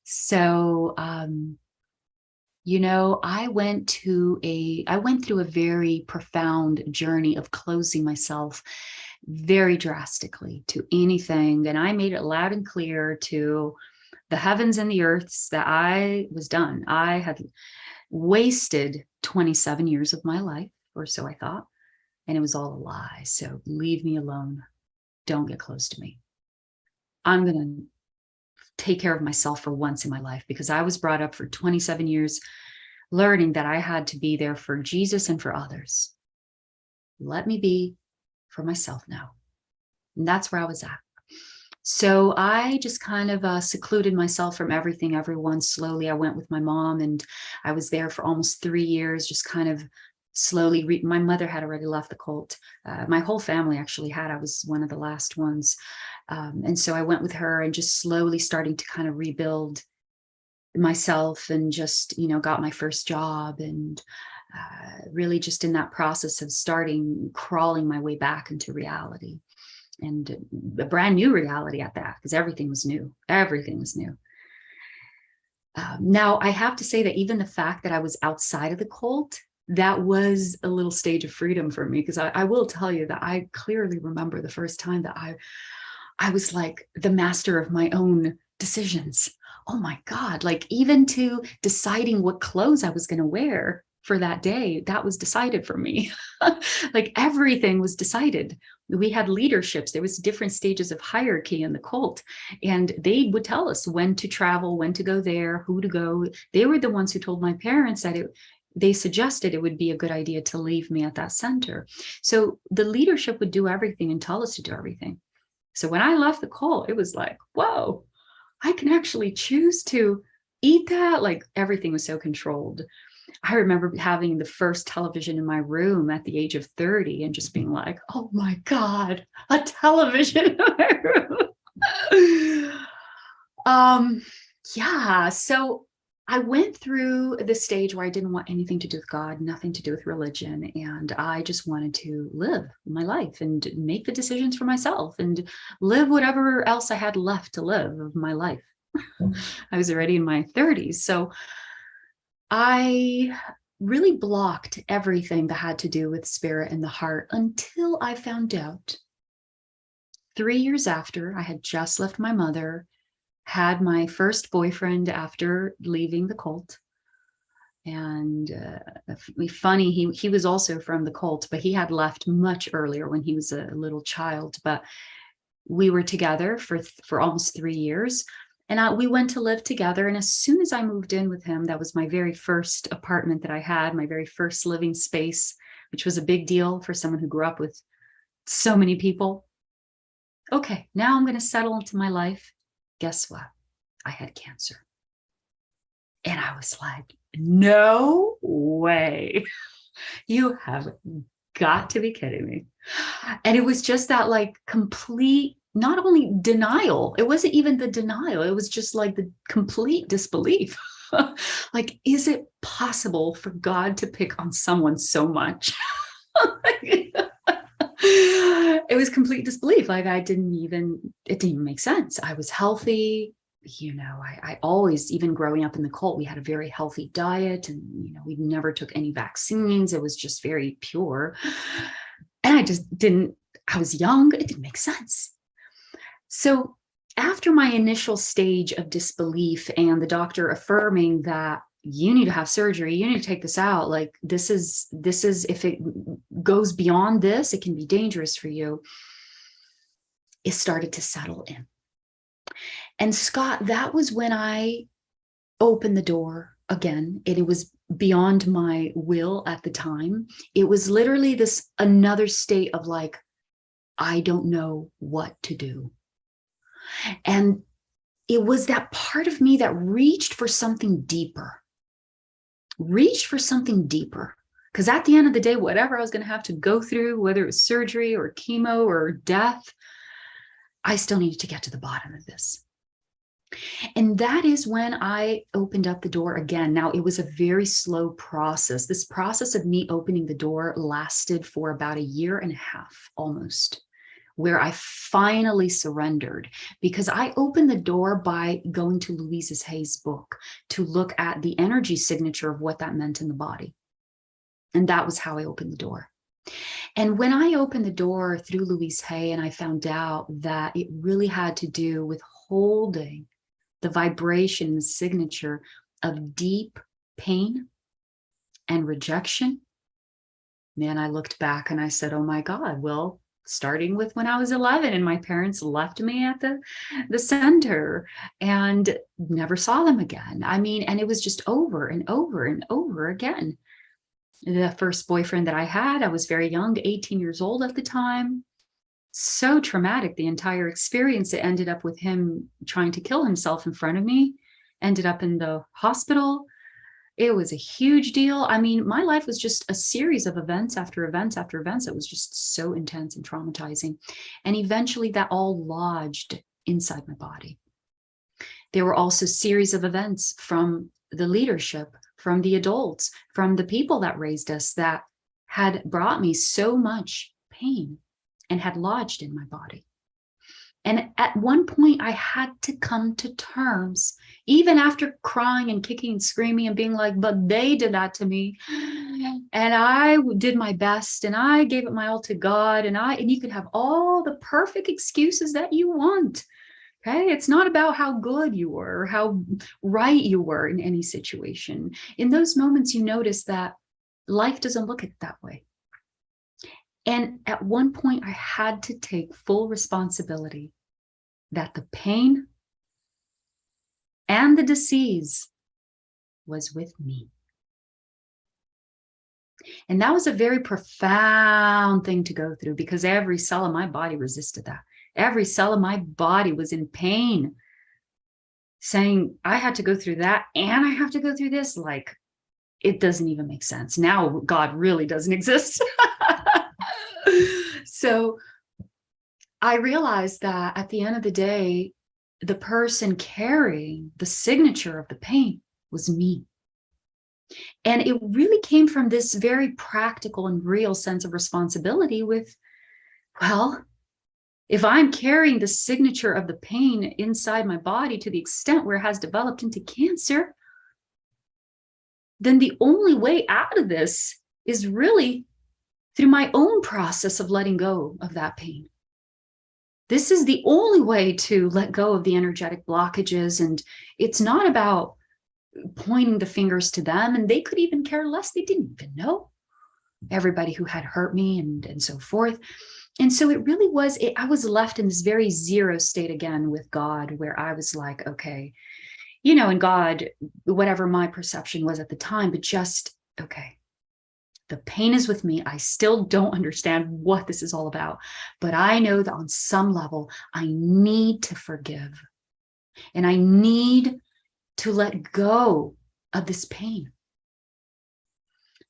S5: So, I went through a very profound journey of closing myself very drastically to anything. And I made it loud and clear to the heavens and the earths that I was done. I had wasted 27 years of my life, or so I thought, and it was all a lie. So leave me alone. Don't get close to me. I'm going to take care of myself for once in my life, because I was brought up for 27 years learning that I had to be there for Jesus and for others. Let me be for myself now. And that's where I was at. So I just kind of secluded myself from everything, everyone. Slowly, I went with my mom, and I was there for almost 3 years, just kind of slowly. My mother had already left the cult. My whole family actually had. I was one of the last ones. And so I went with her and just slowly starting to kind of rebuild myself, and just, got my first job, and really just in that process of crawling my way back into reality, and a brand new reality at that, because everything was new. Now, I have to say that even the fact that I was outside of the cult, that was a little stage of freedom for me, because I will tell you that I clearly remember the first time that I was like the master of my own decisions. Oh my God, like even to deciding what clothes I was going to wear for that day, that was decided for me. Like everything was decided. We had leaderships. There was different stages of hierarchy in the cult, and they would tell us when to travel, when to go there, who to go. They were the ones who told my parents that they suggested it would be a good idea to leave me at that center. So the leadership would do everything and tell us to do everything. So when I left the cult, it was like, whoa, I can actually choose to eat that. Like everything was so controlled. I remember having the first television in my room at the age of 30 and just being like, oh my God, a television in my room. Yeah, so I went through the stage where I didn't want anything to do with God, nothing to do with religion. And I just wanted to live my life and make the decisions for myself and live whatever else I had left to live of my life. I was already in my 30s. So I really blocked everything that had to do with spirit and the heart until I found out 3 years after I had just left my mother, had my first boyfriend after leaving the cult. And funny, he was also from the cult, but he had left much earlier when he was a little child. But we were together for almost 3 years. And we went to live together. And as soon as I moved in with him, that was my very first apartment that I had, my very first living space, which was a big deal for someone who grew up with so many people. Okay, now I'm going to settle into my life. Guess what? I had cancer. And I was like, no way. You have got to be kidding me. And it was just that like complete, not only denial, it wasn't even the denial, it was just like the complete disbelief. Like, is it possible for God to pick on someone so much? It was complete disbelief. Like it didn't even make sense. I was healthy. I always, even growing up in the cult, we had a very healthy diet, and we never took any vaccines. It was just very pure. And I was young, it didn't make sense. So after my initial stage of disbelief and the doctor affirming that you need to have surgery, you need to take this out, like this is, if it goes beyond this, it can be dangerous for you, it started to settle in. And Scott, that was when I opened the door again. It was beyond my will at the time. It was literally this another state of like, I don't know what to do. And it was that part of me that reached for something deeper. Because at the end of the day, whatever I was going to have to go through, whether it was surgery or chemo or death, I still needed to get to the bottom of this. And that is when I opened up the door again. Now, it was a very slow process. This process of me opening the door lasted for about 1.5 years almost, where I finally surrendered, because I opened the door by going to Louise Hay's book to look at the energy signature of what that meant in the body. And that was how I opened the door. And when I opened the door through Louise Hay, and I found out that it really had to do with holding the vibration, the signature of deep pain and rejection, man, I looked back and I said, oh my God, well, starting with when I was 11 and my parents left me at the center and never saw them again. I mean, and it was just over and over and over again. The first boyfriend that I had, I was very young, 18 years old at the time. So traumatic, the entire experience. It ended up with him trying to kill himself in front of me, ended up in the hospital. It was a huge deal. I mean, my life was just a series of events after events after events. It was just so intense and traumatizing. And eventually that all lodged inside my body. There were also series of events from the leadership, from the adults, from the people that raised us that had brought me so much pain and had lodged in my body. And at one point I had to come to terms, even after crying and kicking and screaming and being like, but they did that to me. And I did my best and I gave it my all to God. And you could have all the perfect excuses that you want. Okay, it's not about how good you were or how right you were in any situation. In those moments, you notice that life doesn't look at it that way. And at one point, I had to take full responsibility that the pain and the disease was with me. And that was a very profound thing to go through, because every cell in my body resisted that. Every cell of my body was in pain, saying I had to go through that and I have to go through this. Like, it doesn't even make sense. Now God really doesn't exist. So I realized that at the end of the day, the person carrying the signature of the pain was me. And it really came from this very practical and real sense of responsibility with, well, if I'm carrying the signature of the pain inside my body to the extent where it has developed into cancer, then the only way out of this is really through my own process of letting go of that pain. This is the only way to let go of the energetic blockages. And it's not about pointing the fingers to them. And they could even care less. They didn't even know everybody who had hurt me and so forth. And so it really was, I was left in this very zero state again with God, where I was like, okay, and God, whatever my perception was at the time, but just, okay, The pain is with me. I still don't understand what this is all about, but I know that on some level, I need to forgive and I need to let go of this pain.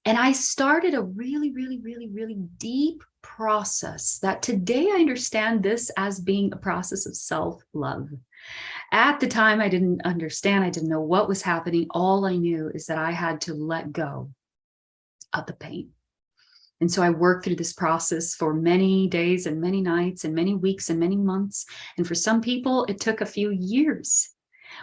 S5: And I started a really, really, really, really deep process that today I understand this as being a process of self-love. At the time, I didn't understand. I didn't know what was happening. All I knew is that I had to let go of the pain. And so I worked through this process for many days and many nights and many weeks and many months. And for some people, it took a few years,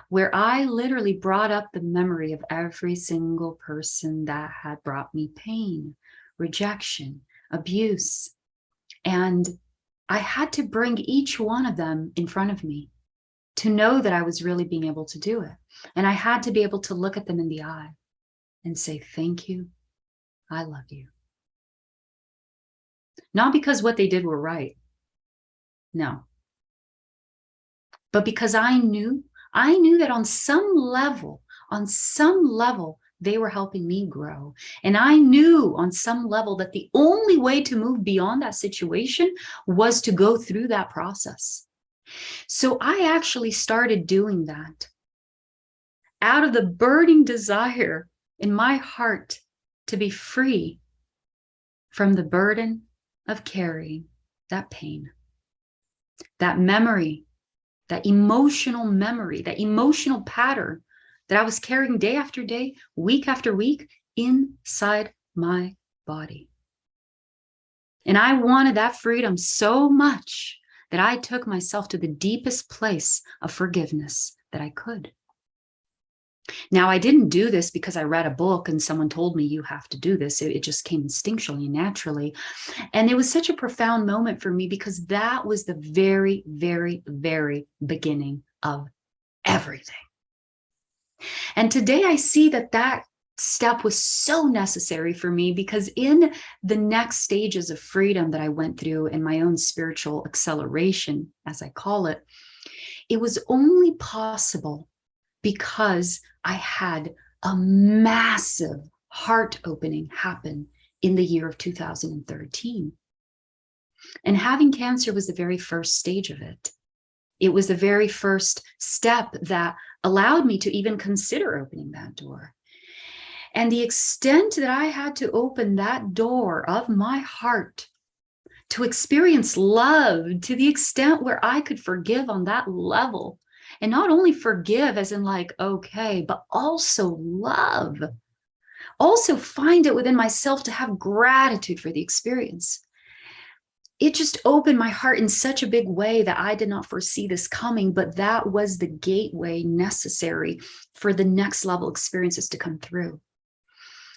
S5: where I literally brought up the memory of every single person that had brought me pain, rejection, abuse. And I had to bring each one of them in front of me to know that I was really being able to do it. And I had to be able to look at them in the eye and say, thank you, I love you. Not because what they did were right, no. But because I knew that on some level, they were helping me grow. And I knew on some level that the only way to move beyond that situation was to go through that process. So I actually started doing that out of the burning desire in my heart to be free from the burden of carrying that pain, that memory, that emotional memory, that emotional pattern that I was carrying day after day, week after week inside my body. And I wanted that freedom so much that I took myself to the deepest place of forgiveness that I could. Now, I didn't do this because I read a book and someone told me you have to do this. It just came instinctually, naturally. And it was such a profound moment for me because that was the very, very, very beginning of everything. And today I see that that step was so necessary for me because in the next stages of freedom that I went through in my own spiritual acceleration, as I call it, it was only possible because I had a massive heart opening happen in the year of 2013. And having cancer was the very first stage of it. It was the very first step that allowed me to even consider opening that door. And the extent that I had to open that door of my heart to experience love to the extent where I could forgive on that level. And not only forgive as in like, okay, but also love. Also find it within myself to have gratitude for the experience. It just opened my heart in such a big way that I did not foresee this coming, but that was the gateway necessary for the next level experiences to come through.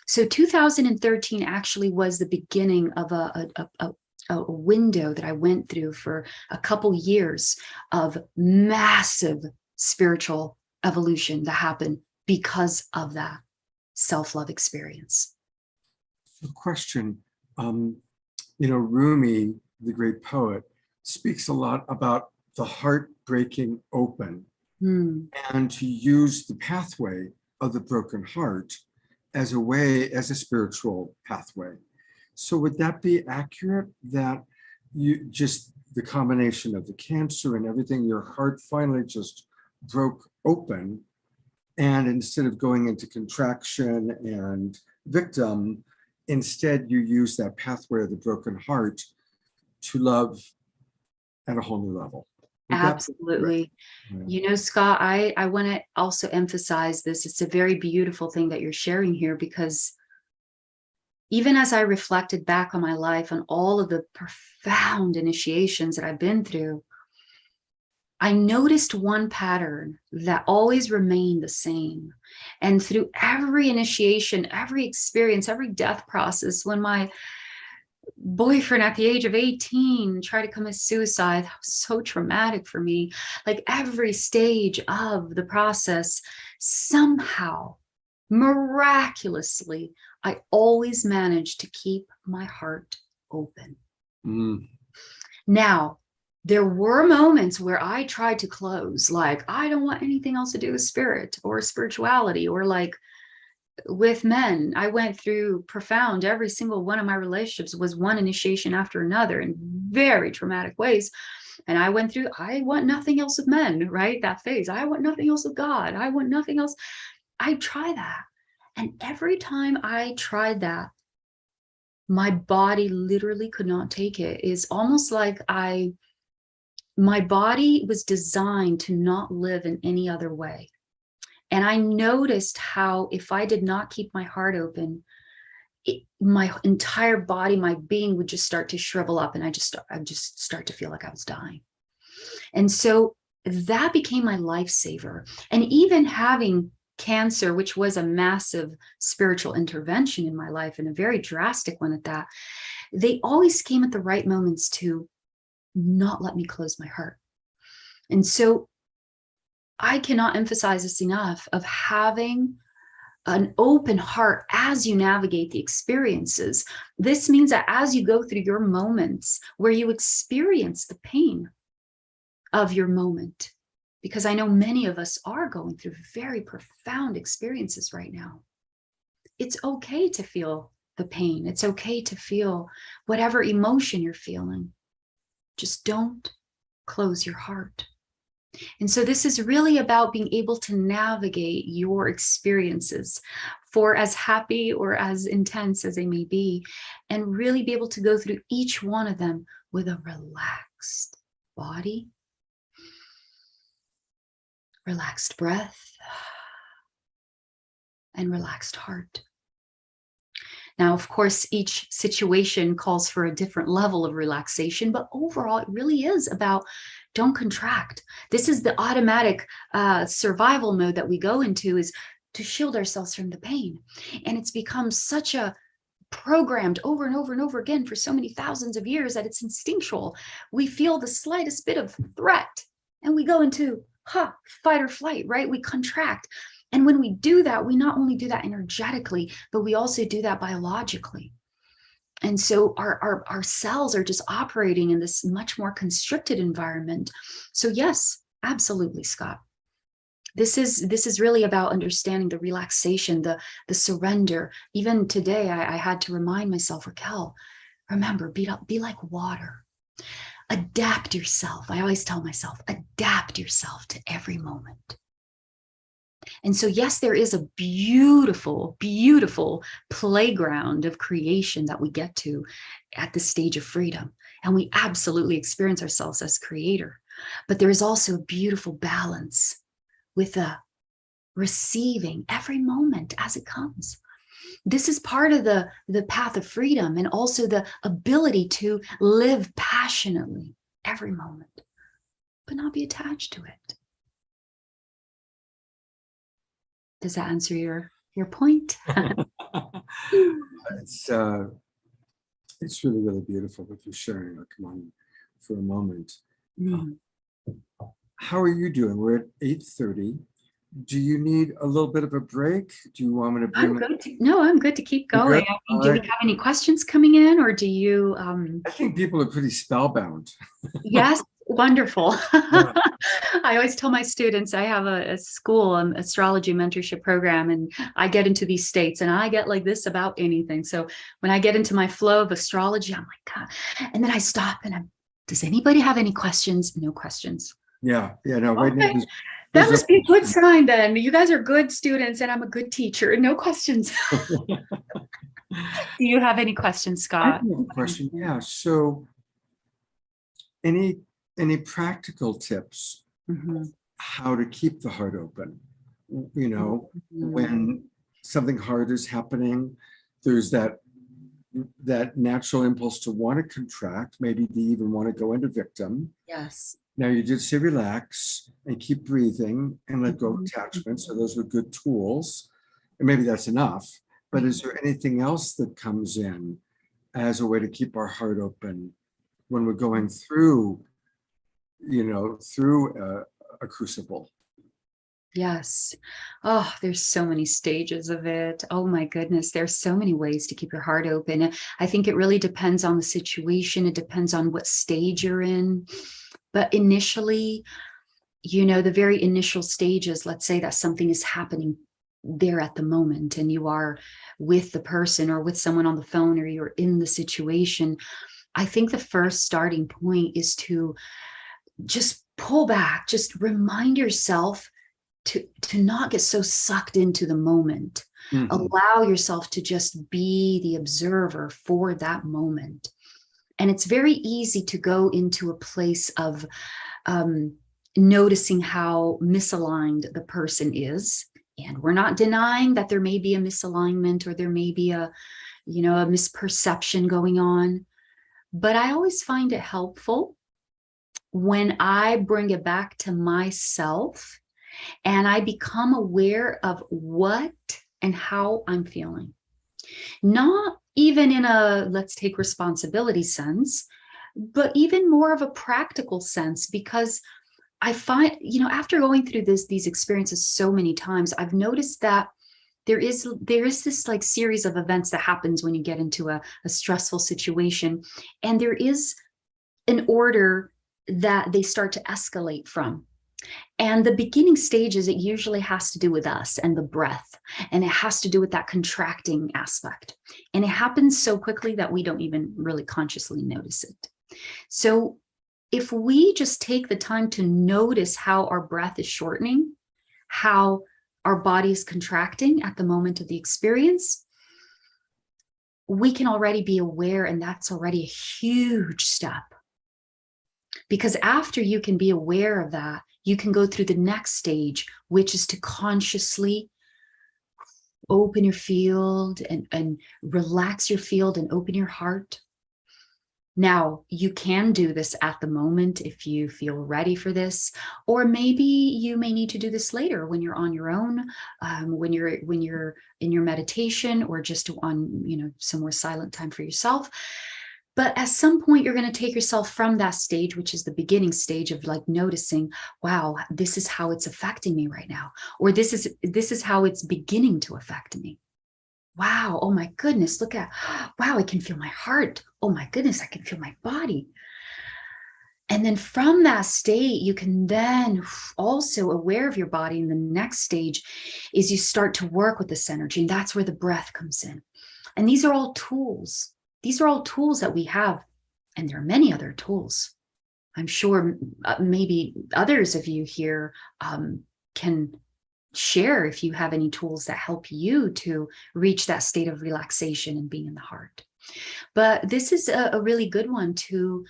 S5: So 2013 actually was the beginning of a window that I went through for a couple years of massive spiritual evolution that happened because of that self-love experience.
S1: So question, Rumi, the great poet, speaks a lot about the heart breaking open and to use the pathway of the broken heart as a spiritual pathway. So would that be accurate that you just the combination of the cancer and everything, your heart finally just broke open, and instead of going into contraction and victim, instead you use that pathway of the broken heart to love at a whole new level?
S5: Absolutely. Yeah. Scott, I want to also emphasize this. It's a very beautiful thing that you're sharing here, because even as I reflected back on my life and all of the profound initiations that I've been through, I noticed one pattern that always remained the same. And through every initiation, every experience, every death process, when my boyfriend at the age of 18 tried to commit suicide, that was so traumatic for me. Like every stage of the process, somehow, miraculously, I always managed to keep my heart open. Now, there were moments where I tried to close, like, I don't want anything else to do with spirit or spirituality, or like, with men. I went through profound, every single one of my relationships was one initiation after another in very traumatic ways. And I went through, I want nothing else with men, right? That phase. I want nothing else with God. I want nothing else. I try that. And every time I tried that, my body literally could not take it. It's almost like my body was designed to not live in any other way. And I noticed how if I did not keep my heart open, my entire body, my being would just start to shrivel up, and I'd just start to feel like I was dying. And so that became my lifesaver. And even having cancer, which was a massive spiritual intervention in my life, and a very drastic one at that, they always came at the right moments to not let me close my heart. And so I cannot emphasize this enough, of having an open heart as you navigate the experiences. This means that as you go through your moments where you experience the pain of your moment, because I know many of us are going through very profound experiences right now, it's okay to feel the pain. It's okay to feel whatever emotion you're feeling. Just don't close your heart. And so this is really about being able to navigate your experiences, for as happy or as intense as they may be, and really be able to go through each one of them with a relaxed body, relaxed breath, and relaxed heart. Now, of course, each situation calls for a different level of relaxation, but overall, it really is about don't contract. This is the automatic survival mode that we go into, is to shield ourselves from the pain. And it's become such a programmed over and over and over again for so many thousands of years that it's instinctual. We feel the slightest bit of threat and we go into fight or flight, right? We contract. And when we do that, we not only do that energetically, but we also do that biologically. And so our cells are just operating in this much more constricted environment. So yes, absolutely, Scott. This is really about understanding the relaxation, the surrender. Even today, I had to remind myself, Raquel, remember, be like water. Adapt yourself. I always tell myself, adapt yourself to every moment. And so, yes, there is a beautiful, beautiful playground of creation that we get to at the stage of freedom. And we absolutely experience ourselves as creator. But there is also a beautiful balance with receiving every moment as it comes. This is part of the path of freedom, and also the ability to live passionately every moment, but not be attached to it. Does that answer your point?
S1: It's really, really beautiful what you're sharing. I'll come on for a moment. How are you doing? We're at 8:30. Do you need a little bit of a break? Do you want me to bring?
S5: I'm good to keep going. I mean, do we have any questions coming in, or do you?
S1: I think people are pretty spellbound.
S5: Yes, wonderful. Yeah. I always tell my students, I have a school, an astrology mentorship program, and I get into these states and I get like this about anything. So when I get into my flow of astrology, I'm like, God. And then I stop and does anybody have any questions? No questions.
S1: Yeah. No, right now.
S5: That must be a good sign then. You guys are good students and I'm a good teacher. No questions. Do you have any questions, Scott?
S1: I have a question. Yeah. So any practical tips how to keep the heart open? You know, when something hard is happening, there's that natural impulse to want to contract, maybe to even want to go into victim.
S5: Yes.
S1: Now you just say relax and keep breathing and let go of attachment. So those are good tools. And maybe that's enough. But is there anything else that comes in as a way to keep our heart open when we're going through, a crucible?
S5: Yes. Oh, there's so many stages of it. Oh my goodness. There's so many ways to keep your heart open. I think it really depends on the situation. It depends on what stage you're in. But initially, the very initial stages, let's say that something is happening there at the moment and you are with the person or with someone on the phone or you're in the situation, I think the first starting point is to just pull back, just remind yourself to not get so sucked into the moment.
S1: Mhm.
S5: Allow yourself to just be the observer for that moment. And it's very easy to go into a place of noticing how misaligned the person is. And we're not denying that there may be a misalignment or there may be a misperception going on. But I always find it helpful when I bring it back to myself and I become aware of what and how I'm feeling. Not even in a let's take responsibility sense, but even more of a practical sense, because I find, after going through these experiences so many times, I've noticed that there is this like series of events that happens when you get into a stressful situation. And there is an order that they start to escalate from. And the beginning stages, it usually has to do with us and the breath. And it has to do with that contracting aspect. And it happens so quickly that we don't even really consciously notice it. So if we just take the time to notice how our breath is shortening, how our body is contracting at the moment of the experience, we can already be aware, and that's already a huge step. Because after you can be aware of that, you can go through the next stage, which is to consciously open your field and relax your field and open your heart. Now, you can do this at the moment if you feel ready for this, or maybe you may need to do this later when you're on your own, when you're in your meditation, or just on some more silent time for yourself. But at some point, you're going to take yourself from that stage, which is the beginning stage of like noticing, wow, this is how it's affecting me right now, or this is how it's beginning to affect me. Wow, oh my goodness, look at, wow, I can feel my heart. Oh my goodness, I can feel my body. And then from that state, you can then also aware of your body. In the next stage is you start to work with this energy, and that's where the breath comes in. And these are all tools. These are all tools that we have, and there are many other tools. I'm sure maybe others of you here can share if you have any tools that help you to reach that state of relaxation and being in the heart. But this is a really good one to,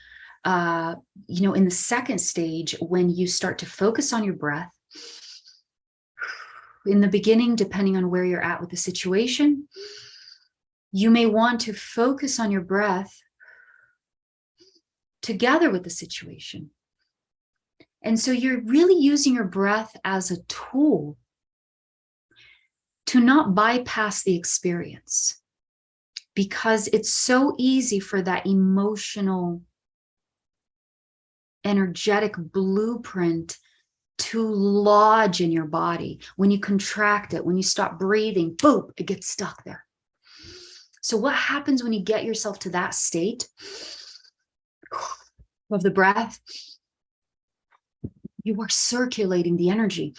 S5: in the second stage, when you start to focus on your breath. In the beginning, depending on where you're at with the situation, you may want to focus on your breath together with the situation. And so you're really using your breath as a tool to not bypass the experience, because it's so easy for that emotional, energetic blueprint to lodge in your body. When you contract it, when you stop breathing, boom, it gets stuck there. So what happens when you get yourself to that state of the breath? You are circulating the energy.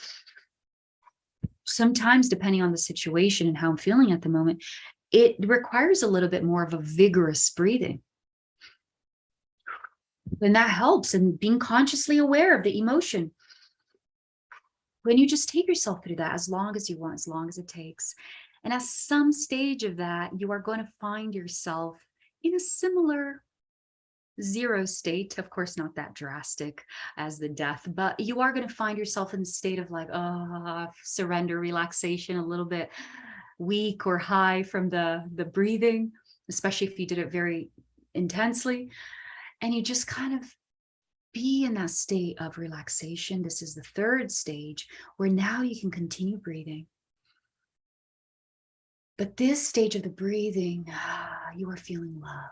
S5: Sometimes, depending on the situation and how I'm feeling at the moment, it requires a little bit more of a vigorous breathing. And that helps, and being consciously aware of the emotion. When you just take yourself through that as long as you want, as long as it takes. And at some stage of that, you are going to find yourself in a similar zero state, of course, not that drastic as the death, but you are going to find yourself in a state of like, surrender, relaxation, a little bit weak or high from the breathing, especially if you did it very intensely. And you just kind of be in that state of relaxation. This is the third stage where now you can continue breathing. But this stage of the breathing, you are feeling love.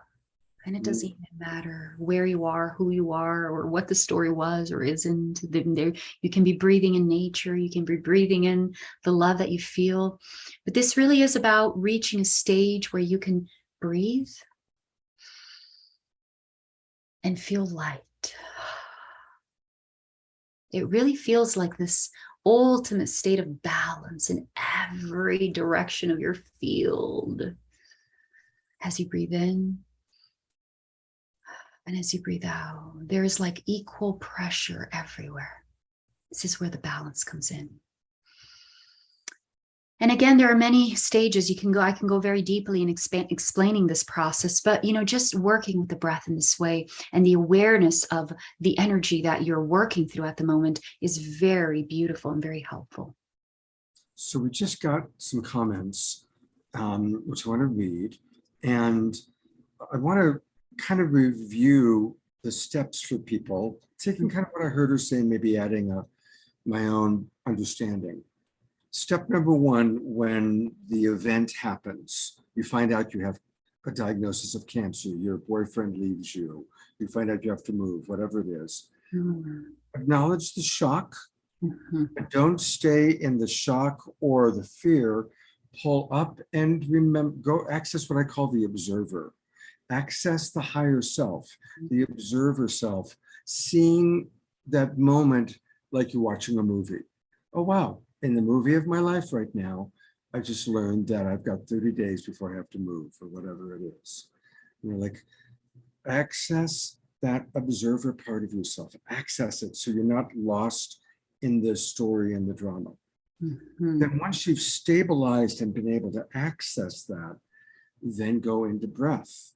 S5: And it doesn't even matter where you are, who you are, or what the story was or isn't. You can be breathing in nature. You can be breathing in the love that you feel. But this really is about reaching a stage where you can breathe and feel light. It really feels like this ultimate state of balance in every direction of your field. As you breathe in and as you breathe out, there's like equal pressure everywhere. This is where the balance comes in. And again, there are many stages you can go. I can go very deeply in explaining this process, but just working with the breath in this way and the awareness of the energy that you're working through at the moment is very beautiful and very helpful.
S1: So we just got some comments, which I want to read, and I want to kind of review the steps for people, taking kind of what I heard her say, maybe adding my own understanding. Step number one, when the event happens, you find out you have a diagnosis of cancer, your boyfriend leaves you, you find out you have to move, whatever it is. Acknowledge the shock, but don't stay in the shock or the fear. Pull up and remember, go access what I call the observer. Access the higher self, the observer self, seeing that moment like you're watching a movie. Oh, wow. In the movie of my life right now, I just learned that I've got 30 days before I have to move or whatever it is. Like access that observer part of yourself, access it so you're not lost in the story and the drama. Then once you've stabilized and been able to access that, then go into breath.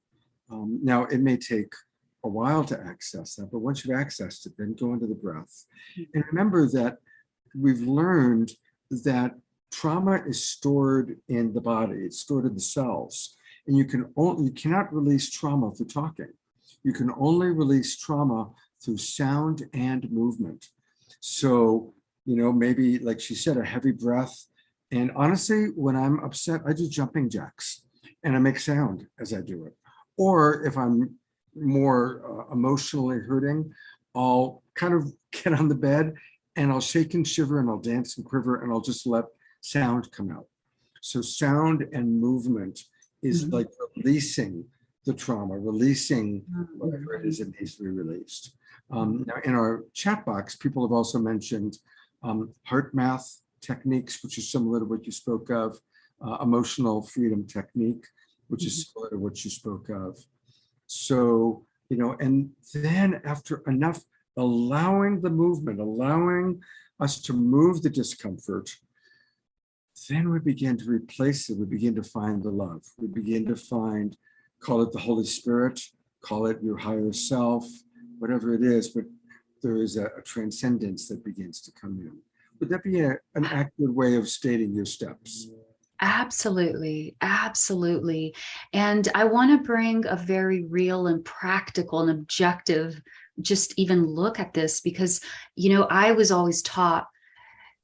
S1: Now it may take a while to access that, but once you've accessed it, then go into the breath. And remember that we've learned that trauma is stored in the body, it's stored in the cells, and you cannot release trauma through talking. You can only release trauma through sound and movement. So, maybe like she said, a heavy breath. And honestly, when I'm upset, I do jumping jacks and I make sound as I do it. Or if I'm more emotionally hurting, I'll kind of get on the bed and I'll shake and shiver and I'll dance and quiver and I'll just let sound come out. So sound and movement is like releasing the trauma, releasing whatever it is that needs to be released. Now in our chat box, people have also mentioned heart math techniques, which is similar to what you spoke of, emotional freedom technique, which is similar to what you spoke of. So, and then after enough, allowing the movement, allowing us to move the discomfort, then we begin to replace it. We begin to find the love. We begin to find, call it the Holy Spirit, call it your higher self, whatever it is, but there is a transcendence that begins to come in. Would that be an accurate way of stating your steps?
S5: Absolutely, absolutely. And I want to bring a very real and practical and objective, just even look at this, because, I was always taught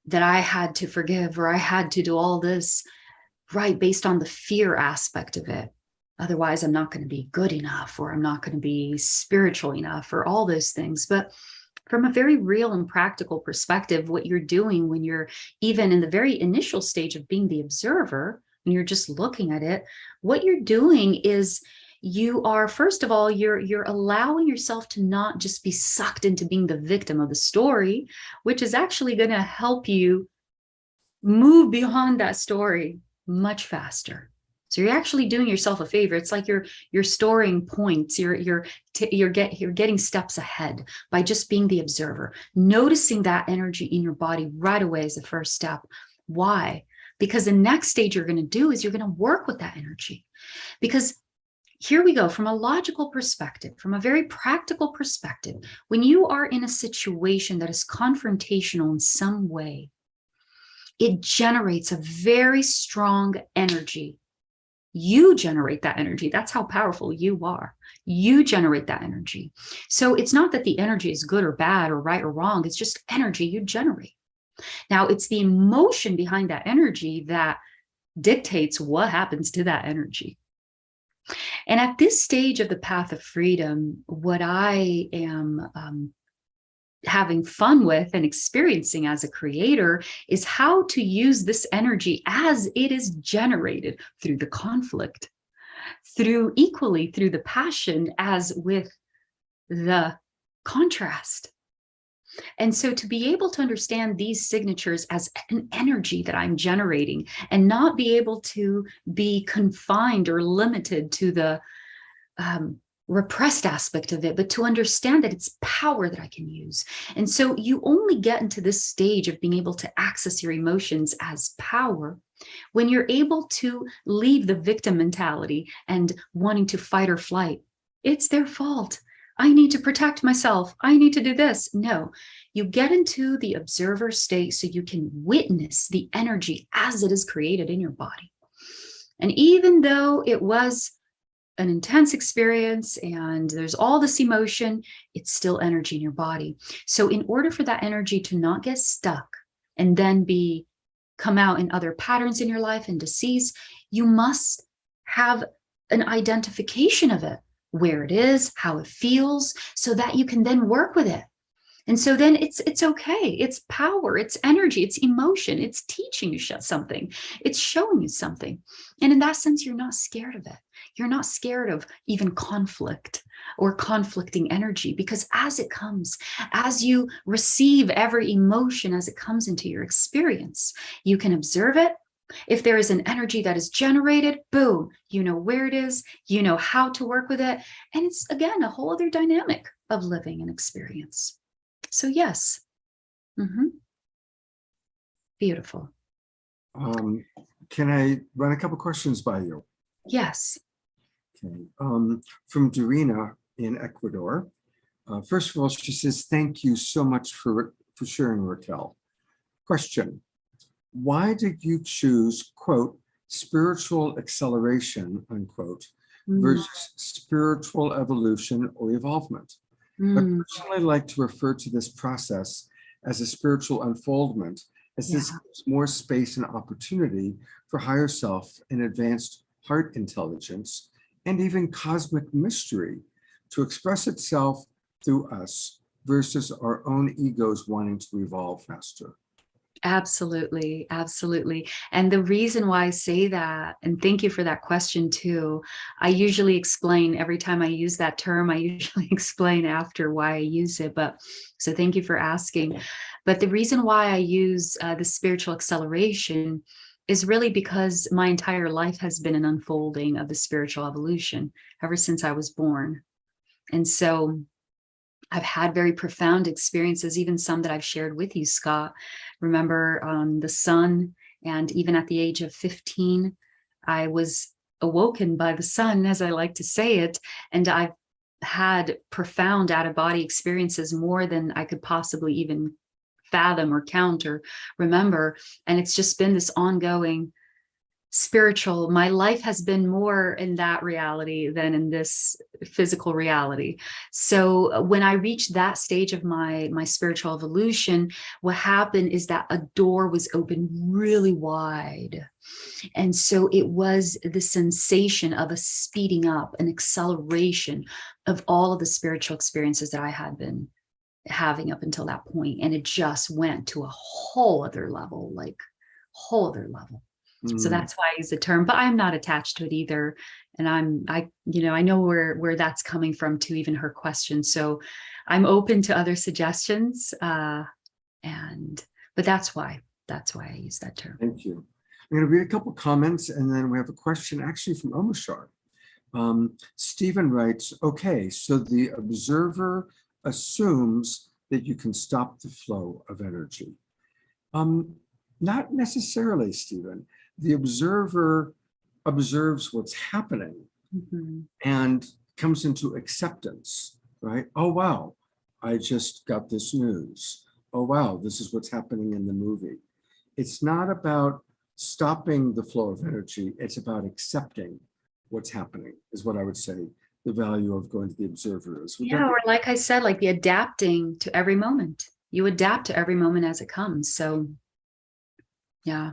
S5: that I had to forgive or I had to do all this, right, based on the fear aspect of it. Otherwise, I'm not going to be good enough, or I'm not going to be spiritual enough, or all those things. But from a very real and practical perspective, what you're doing when you're even in the very initial stage of being the observer, when you're just looking at it, what you're doing is you are, first of all, you're allowing yourself to not just be sucked into being the victim of the story, which is actually going to help you move beyond that story much faster. So you're actually doing yourself a favor. It's like you're storing points. You're getting steps ahead by just being the observer, noticing that energy in your body right away is the first step. Why? Because the next stage you're going to do is you're going to work with that energy. Because here we go, from a logical perspective, from a very practical perspective, when you are in a situation that is confrontational in some way, it generates a very strong energy. You generate that energy. That's how powerful you are. You generate that energy. So it's not that the energy is good or bad or right or wrong. It's just energy you generate. Now, it's the emotion behind that energy that dictates what happens to that energy. And at this stage of the path of freedom, what I am having fun with and experiencing as a creator is how to use this energy as it is generated through the conflict, through the passion, as with the contrast. And so to be able to understand these signatures as an energy that I'm generating and not be able to be confined or limited to the repressed aspect of it, but to understand that it's power that I can use. And so you only get into this stage of being able to access your emotions as power when you're able to leave the victim mentality and wanting to fight or flight. It's their fault. I need to protect myself. I need to do this. No, you get into the observer state so you can witness the energy as it is created in your body. And even though it was an intense experience and there's all this emotion, it's still energy in your body. So in order for that energy to not get stuck and then come out in other patterns in your life and disease, you must have an identification of it, where it is, how it feels, so that you can then work with it. And so then it's okay. It's power, it's energy, it's emotion, it's teaching you something, it's showing you something. And in that sense, you're not scared of it. You're not scared of even conflict or conflicting energy, because as it comes, as you receive every emotion as it comes into your experience, you can observe it. If there is an energy that is generated, boom, you know where it is, you know how to work with it. And it's, again, a whole other dynamic of living and experience. So yes. Beautiful.
S1: Can I run a couple questions by you?
S5: Yes.
S1: Okay. From Dorina in Ecuador. First of all, she says, thank you so much for sharing, Raquel. Question: why did you choose, quote, spiritual acceleration, unquote, versus spiritual evolution or evolvement? I personally like to refer to this process as a spiritual unfoldment, as this gives more space and opportunity for higher self and advanced heart intelligence and even cosmic mystery to express itself through us versus our own egos wanting to evolve faster.
S5: Absolutely. Absolutely. And the reason why I say that, and thank you for that question too, I usually explain every time I use that term, I usually explain after why I use it. But so thank you for asking. But the reason why I use the spiritual acceleration is really because my entire life has been an unfolding of the spiritual evolution ever since I was born. And so I've had very profound experiences, even some that I've shared with you, Scott. Remember the sun, and even at the age of 15, I was awoken by the sun, as I like to say it, and I've had profound out-of-body experiences, more than I could possibly even fathom or count or remember. And it's just been this ongoing spiritual. My life has been more in that reality than in this physical reality. So when I reached that stage of my spiritual evolution, what happened is that a door was opened really wide. And so it was the sensation of a speeding up, an acceleration of all of the spiritual experiences that I had been having up until that point. And it just went to a whole other level, like whole other level. So that's why I use the term, but I'm not attached to it either. And I know where that's coming from to even her question. So I'm open to other suggestions. But that's why I use that term.
S1: Thank you. I'm going to read a couple comments, and then we have a question actually from Omashar. Stephen writes, okay, so the observer assumes that you can stop the flow of energy. Not necessarily, Stephen. The observer observes what's happening and comes into acceptance, right? Oh, wow, I just got this news. Oh, wow, this is what's happening in the movie. It's not about stopping the flow of energy. It's about accepting what's happening, is what I would say the value of going to the observer is.
S5: Yeah, or like I said, like the adapting to every moment. You adapt to every moment as it comes. So yeah.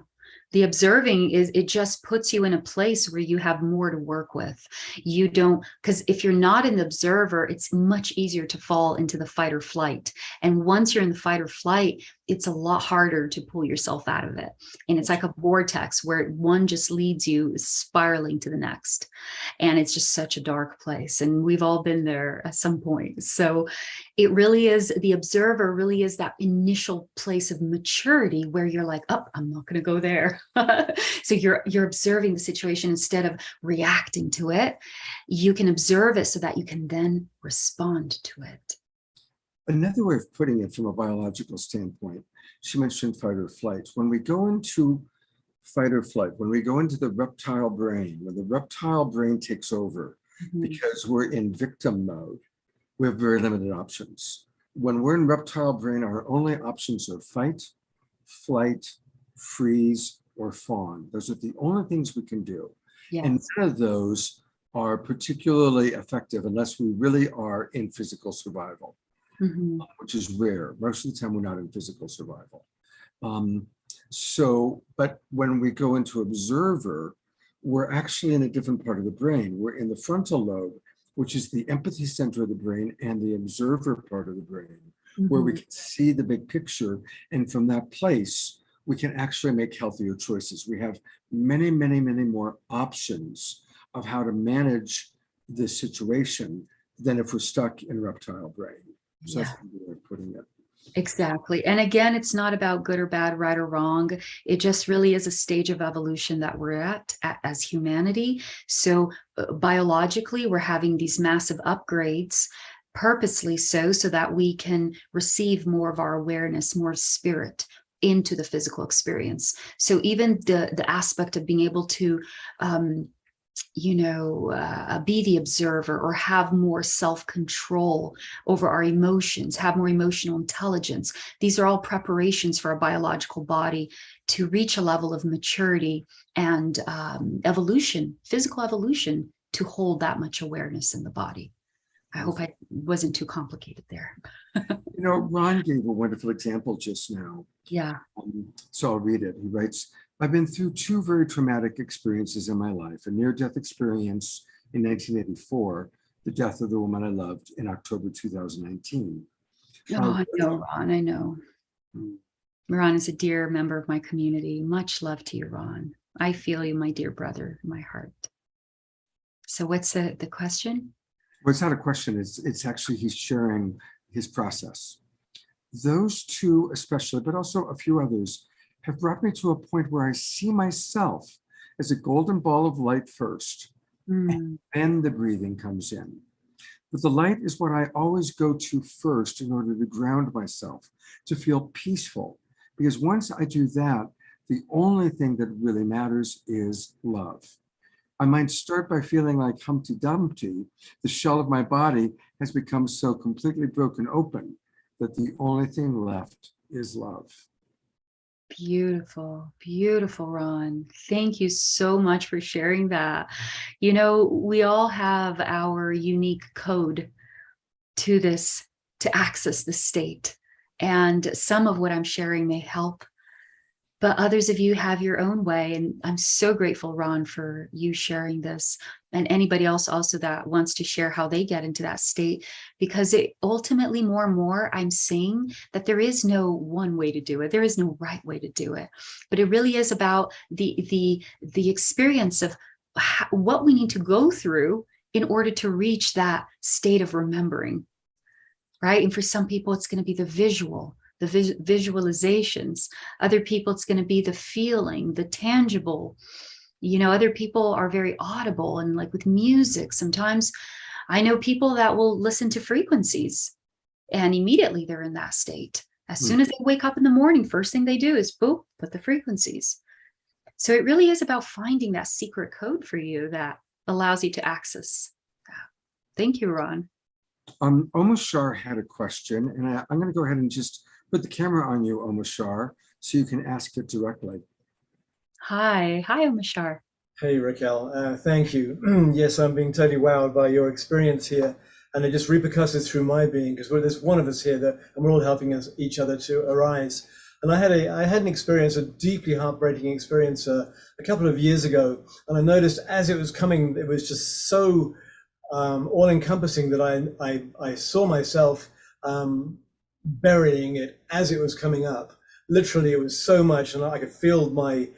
S5: The observing is, it just puts you in a place where you have more to work with. You don't, because if you're not an observer, it's much easier to fall into the fight or flight. And once you're in the fight or flight, it's a lot harder to pull yourself out of it. And it's like a vortex where one just leads you spiraling to the next. And it's just such a dark place. And we've all been there at some point. So it really is, the observer really is that initial place of maturity where you're like, oh, I'm not going to go there. So you're observing the situation instead of reacting to it. You can observe it so that you can then respond to it.
S1: Another way of putting it from a biological standpoint, she mentioned fight or flight. When we go into fight or flight, when we go into the reptile brain, when the reptile brain takes over, because we're in victim mode, we have very limited options. When we're in reptile brain, our only options are fight, flight, freeze, or fawn. Those are the only things we can do.
S5: Yes.
S1: And none of those are particularly effective unless we really are in physical survival, which is rare. Most of the time, we're not in physical survival. But when we go into observer, we're actually in a different part of the brain. We're in the frontal lobe, which is the empathy center of the brain, and the observer part of the brain, where we can see the big picture. And from that place, we can actually make healthier choices. We have many, many, many more options of how to manage this situation than if we're stuck in reptile brain. So that's the way of putting it.
S5: Exactly. And again, it's not about good or bad, right or wrong. It just really is a stage of evolution that we're at as humanity. So biologically, we're having these massive upgrades purposely so that we can receive more of our awareness, more spirit into the physical experience. So even the aspect of being able to be the observer or have more self-control over our emotions, have more emotional intelligence. These are all preparations for our biological body to reach a level of maturity and evolution, physical evolution, to hold that much awareness in the body. I hope I wasn't too complicated there.
S1: Ron gave a wonderful example just now.
S5: Yeah.
S1: So I'll read it. He writes, I've been through two very traumatic experiences in my life, a near-death experience in 1984, the death of the woman I loved in October 2019.
S5: Oh, I know, Ron, I know. Ron is a dear member of my community. Much love to you, Ron. I feel you, my dear brother, in my heart. So what's the question?
S1: Well, it's not a question. It's actually, he's sharing his process. Those two especially, but also a few others, have brought me to a point where I see myself as a golden ball of light first, and then the breathing comes in. But the light is what I always go to first in order to ground myself, to feel peaceful. Because once I do that, the only thing that really matters is love. I might start by feeling like Humpty Dumpty. The shell of my body has become so completely broken open that the only thing left is love.
S5: Beautiful, beautiful, Ron. Thank you so much for sharing that. We all have our unique code to this, to access the state. And some of what I'm sharing may help, but others of you have your own way. And I'm so grateful, Ron, for you sharing this, and anybody else also that wants to share how they get into that state, because it ultimately, more and more, I'm seeing that there is no one way to do it. There is no right way to do it, but it really is about the experience of what we need to go through in order to reach that state of remembering, right? And for some people, it's going to be the visual, the visualizations. Other people, it's going to be the feeling, the tangible. Other people are very audible, and like with music, sometimes I know people that will listen to frequencies and immediately they're in that state. As soon as they wake up in the morning, first thing they do is boop, put the frequencies. So it really is about finding that secret code for you that allows you to access that. Thank you, Ron.
S1: Omashar had a question, and I'm going to go ahead and just put the camera on you, Omashar, so you can ask it directly.
S5: Hi, Omashar.
S3: Hey, Raquel. Thank you. Yes, I'm being totally wowed by your experience here, and it just repercusses through my being, because there's one of us here and we're all helping each other to arise. And I had an experience, a deeply heartbreaking experience, a couple of years ago. And I noticed as it was coming, it was just so all encompassing that I saw myself burying it as it was coming up. Literally, it was so much, and I could feel my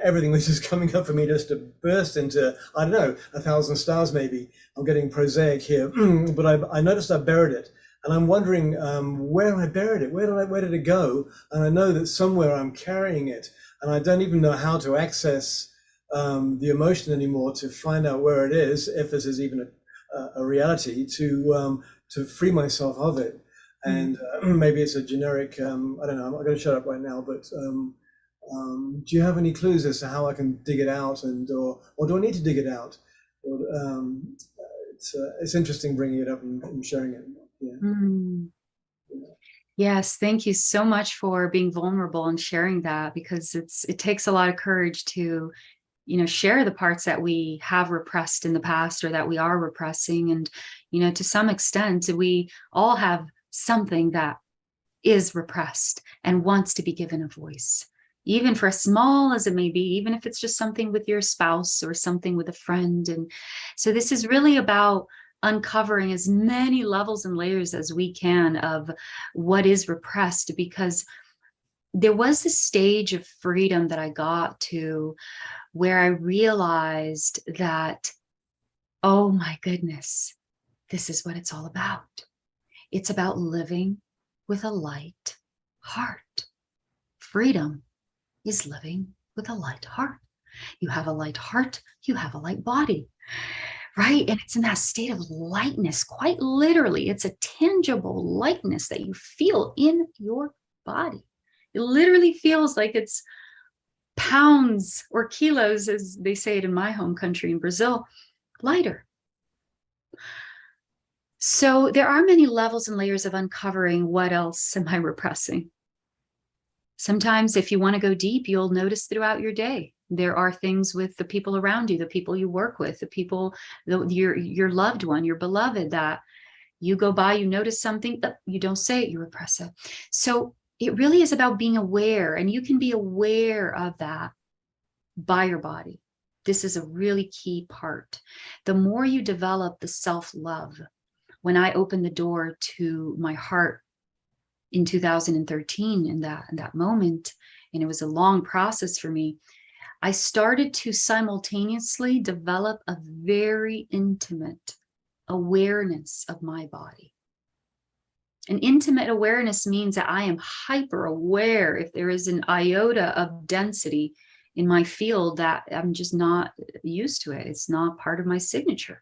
S3: everything was just coming up for me just to burst into, I don't know, 1,000 stars maybe. I'm getting prosaic here, but I noticed I buried it. And I'm wondering where I buried it. Where did it go? And I know that somewhere I'm carrying it, and I don't even know how to access the emotion anymore to find out where it is, if this is even a reality, to free myself of it. And maybe it's a generic, I don't know, I'm not going to shut up right now, but do you have any clues as to how I can dig it out, or do I need to dig it out? Or, it's interesting bringing it up and sharing it. Yeah.
S5: Mm. Yes, thank you so much for being vulnerable and sharing that, because it takes a lot of courage to, share the parts that we have repressed in the past or that we are repressing. And, to some extent, we all have something that is repressed and wants to be given a voice, even for as small as it may be, even if it's just something with your spouse or something with a friend. And so this is really about uncovering as many levels and layers as we can of what is repressed, because there was this stage of freedom that I got to where I realized that, oh my goodness, this is what it's all about. It's about living with a light heart. Freedom is living with a light heart. You have a light heart, you have a light body, right? And it's in that state of lightness, quite literally. It's a tangible lightness that you feel in your body. It literally feels like it's pounds or kilos, as they say it in my home country in Brazil, lighter. So there are many levels and layers of uncovering what else am I repressing. Sometimes if you want to go deep, you'll notice throughout your day, there are things with the people around you, the people you work with, the people, your loved one, your beloved, that you go by, you notice something, but you don't say it, you repress it. So it really is about being aware, and you can be aware of that by your body. This is a really key part. The more you develop the self-love, when I opened the door to my heart in 2013, in that moment, and it was a long process for me, I started to simultaneously develop a very intimate awareness of my body. An intimate awareness means that I am hyper aware if there is an iota of density in my field that I'm just not used to it. It's not part of my signature.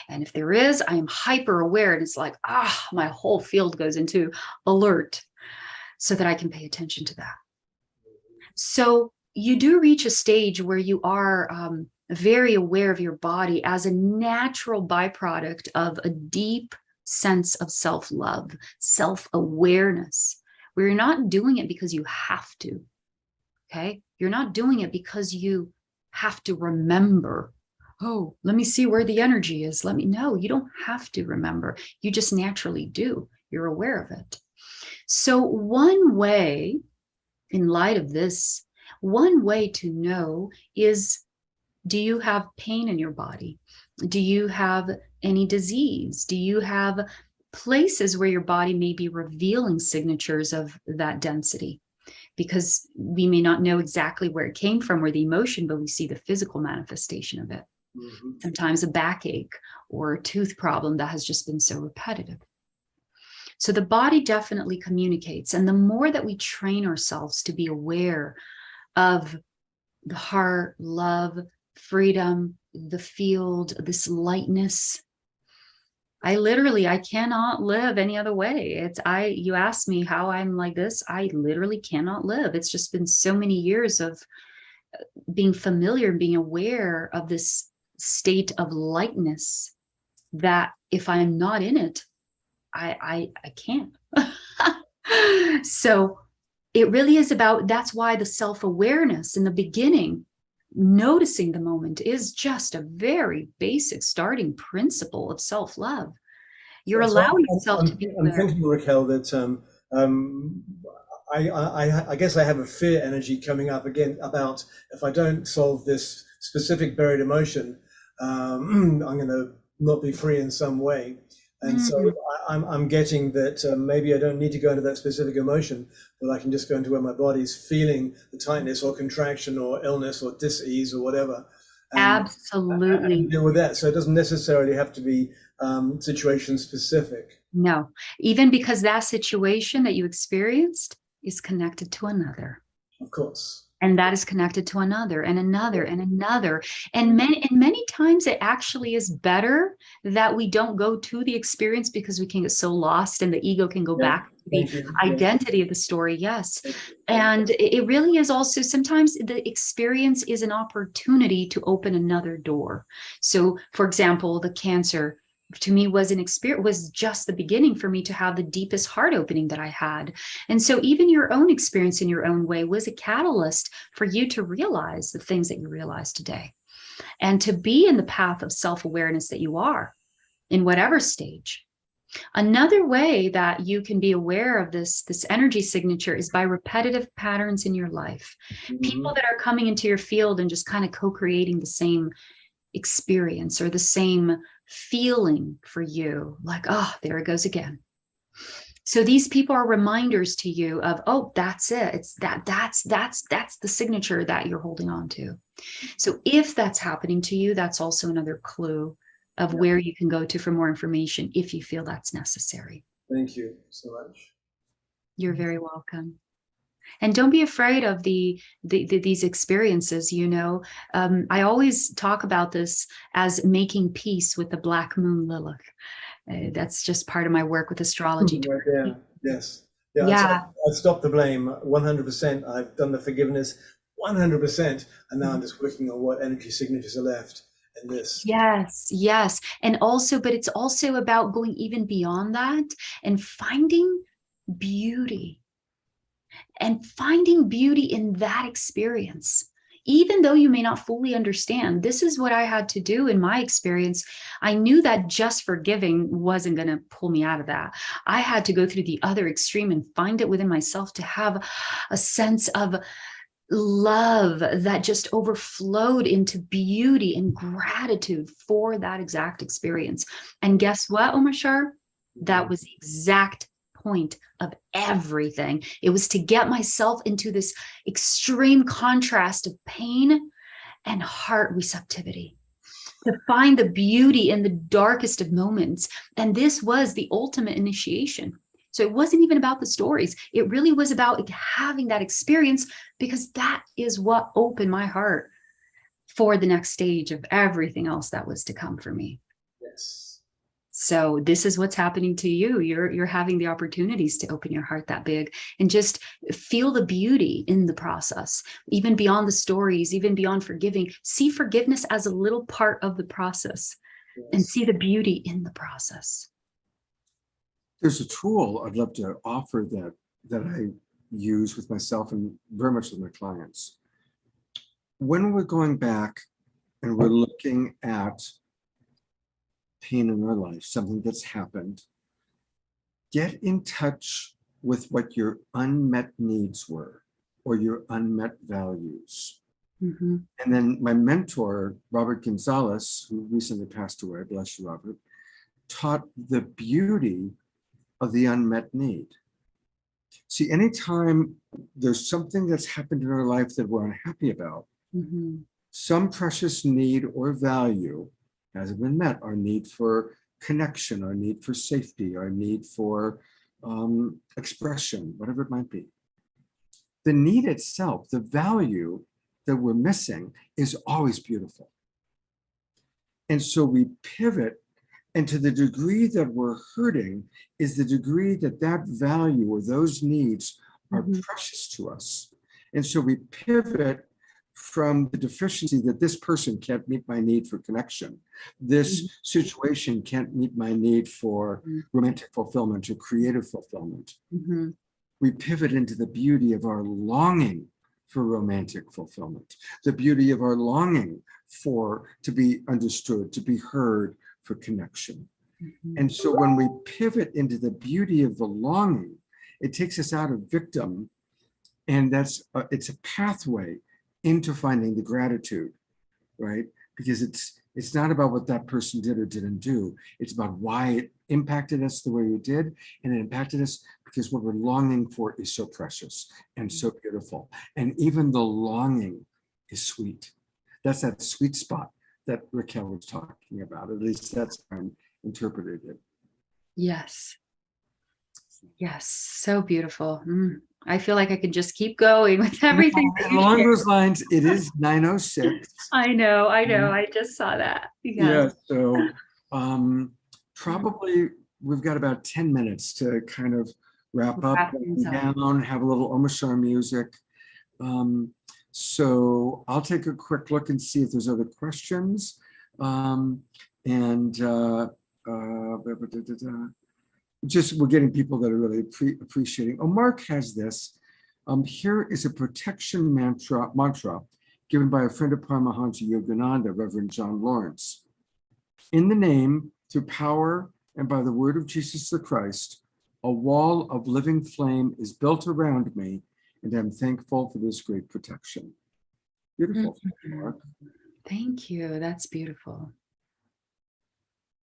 S5: And if there is, I am hyper aware, and it's like, my whole field goes into alert so that I can pay attention to that. So you do reach a stage where you are very aware of your body as a natural byproduct of a deep sense of self-love, self-awareness, where you're not doing it because you have to, okay? You're not doing it because you have to remember, oh, let me see where the energy is. No, you don't have to remember. You just naturally do. You're aware of it. So one way, in light of this, one way to know is, do you have pain in your body? Do you have any disease? Do you have places where your body may be revealing signatures of that density? Because we may not know exactly where it came from or the emotion, but we see the physical manifestation of it. Mm-hmm. Sometimes a backache or a tooth problem that has just been so repetitive. So the body definitely communicates. And the more that we train ourselves to be aware of the heart, love, freedom, the field, this lightness, I cannot live any other way. You ask me how I'm like this, I literally cannot live. It's just been so many years of being familiar, being aware of this state of lightness that if I'm not in it, I can't. So it really is about, that's why the self-awareness in the beginning, noticing the moment, is just a very basic starting principle of self-love. You're allowing yourself to be aware.
S3: I'm thinking, Raquel, that I guess I have a fear energy coming up again about if I don't solve this specific buried emotion, I'm going to not be free in some way. And so I'm getting that maybe I don't need to go into that specific emotion, but I can just go into where my body's feeling the tightness or contraction or illness or dis-ease or whatever.
S5: Absolutely.
S3: And deal with that. So it doesn't necessarily have to be situation specific.
S5: No, even because that situation that you experienced is connected to another.
S3: Of course.
S5: And that is connected to another and another and another. And many times it actually is better that we don't go to the experience because we can get so lost and the ego can go back to the identity of the story. Yes. And it really is also sometimes the experience is an opportunity to open another door. So for example, the cancer to me was an experience, was just the beginning for me to have the deepest heart opening that I had. And so even your own experience in your own way was a catalyst for you to realize the things that you realize today and to be in the path of self-awareness that you are in whatever stage. Another way that you can be aware of this energy signature is by repetitive patterns in your life. People that are coming into your field and just kind of co-creating the same experience or the same feeling for you, like, oh, there it goes again. So these people are reminders to you of, oh, that's it. It's that's the signature that you're holding on to. So if that's happening to you, that's also another clue of where you can go to for more information if you feel that's necessary.
S3: Thank you so much.
S5: You're very welcome. And don't be afraid of these experiences. You know, I always talk about this as making peace with the Black Moon Lilith. That's just part of my work with astrology.
S3: Right there. Yes. Yeah. I've stopped the blame 100%. I've done the forgiveness 100%. And now I'm just working on what energy signatures are left in this.
S5: Yes. And also, but it's also about going even beyond that and finding beauty. And finding beauty in that experience, even though you may not fully understand. This is what I had to do in my experience. I knew that just forgiving wasn't going to pull me out of that. I had to go through the other extreme and find it within myself to have a sense of love that just overflowed into beauty and gratitude for that exact experience. And guess what, Omar Shar? That was the exact point of everything. It was to get myself into this extreme contrast of pain and heart receptivity, to find the beauty in the darkest of moments. And this was the ultimate initiation. So it wasn't even about the stories. It really was about having that experience, because that is what opened my heart for the next stage of everything else that was to come for me.
S3: Yes.
S5: So this is what's happening to you. You're having the opportunities to open your heart that big and just feel the beauty in the process, even beyond the stories, even beyond forgiving. See forgiveness as a little part of the process, and see the beauty in the process.
S1: There's a tool I'd love to offer that I use with myself and very much with my clients. When we're going back and we're looking at pain in our life, something that's happened, get in touch with what your unmet needs were or your unmet values. And then my mentor, Robert Gonzalez, who recently passed away, bless you, Robert, taught the beauty of the unmet need. See, anytime there's something that's happened in our life that we're unhappy about, some precious need or value hasn't been met. Our need for connection, our need for safety, our need for expression, whatever it might be. The need itself, the value that we're missing, is always beautiful. And so we pivot, and to the degree that we're hurting is the degree that that value or those needs are precious to us. And so we pivot from the deficiency that this person can't meet my need for connection. This situation can't meet my need for romantic fulfillment or creative fulfillment. We pivot into the beauty of our longing for romantic fulfillment, the beauty of our longing to be understood, to be heard, for connection. And so when we pivot into the beauty of the longing, it takes us out of victim And it's a pathway into finding the gratitude, right? Because it's not about what that person did or didn't do. It's about why it impacted us the way it did. And it impacted us because what we're longing for is so precious and so beautiful. And even the longing is sweet. That's that sweet spot that Raquel was talking about. At least that's how I interpreted it.
S5: Yes. Yes. So beautiful. I feel like I could just keep going with everything.
S1: And along those lines, it is 9:06.
S5: I know. I just saw that.
S1: Yeah. So probably we've got about 10 minutes to kind of wrap up, down, have a little Omashar music. So I'll take a quick look and see if there's other questions. Just we're getting people that are really appreciating. Oh, Mark has this. Here is a protection mantra given by a friend of Paramahansa Yogananda, Reverend John Lawrence. In the name, through power, and by the word of Jesus the Christ, a wall of living flame is built around me, and I'm thankful for this great protection. Beautiful. Mark.
S5: Thank you. That's beautiful.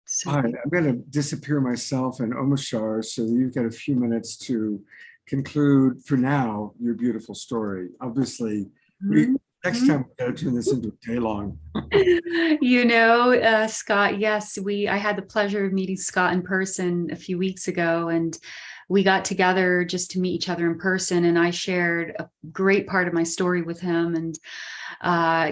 S5: So
S1: all right, I'm going to disappear myself and Omashar so that you've got a few minutes to conclude, for now, your beautiful story. Obviously, next time we've got to turn this into a day long.
S5: Scott, yes, I had the pleasure of meeting Scott in person a few weeks ago, and we got together just to meet each other in person, and I shared a great part of my story with him. And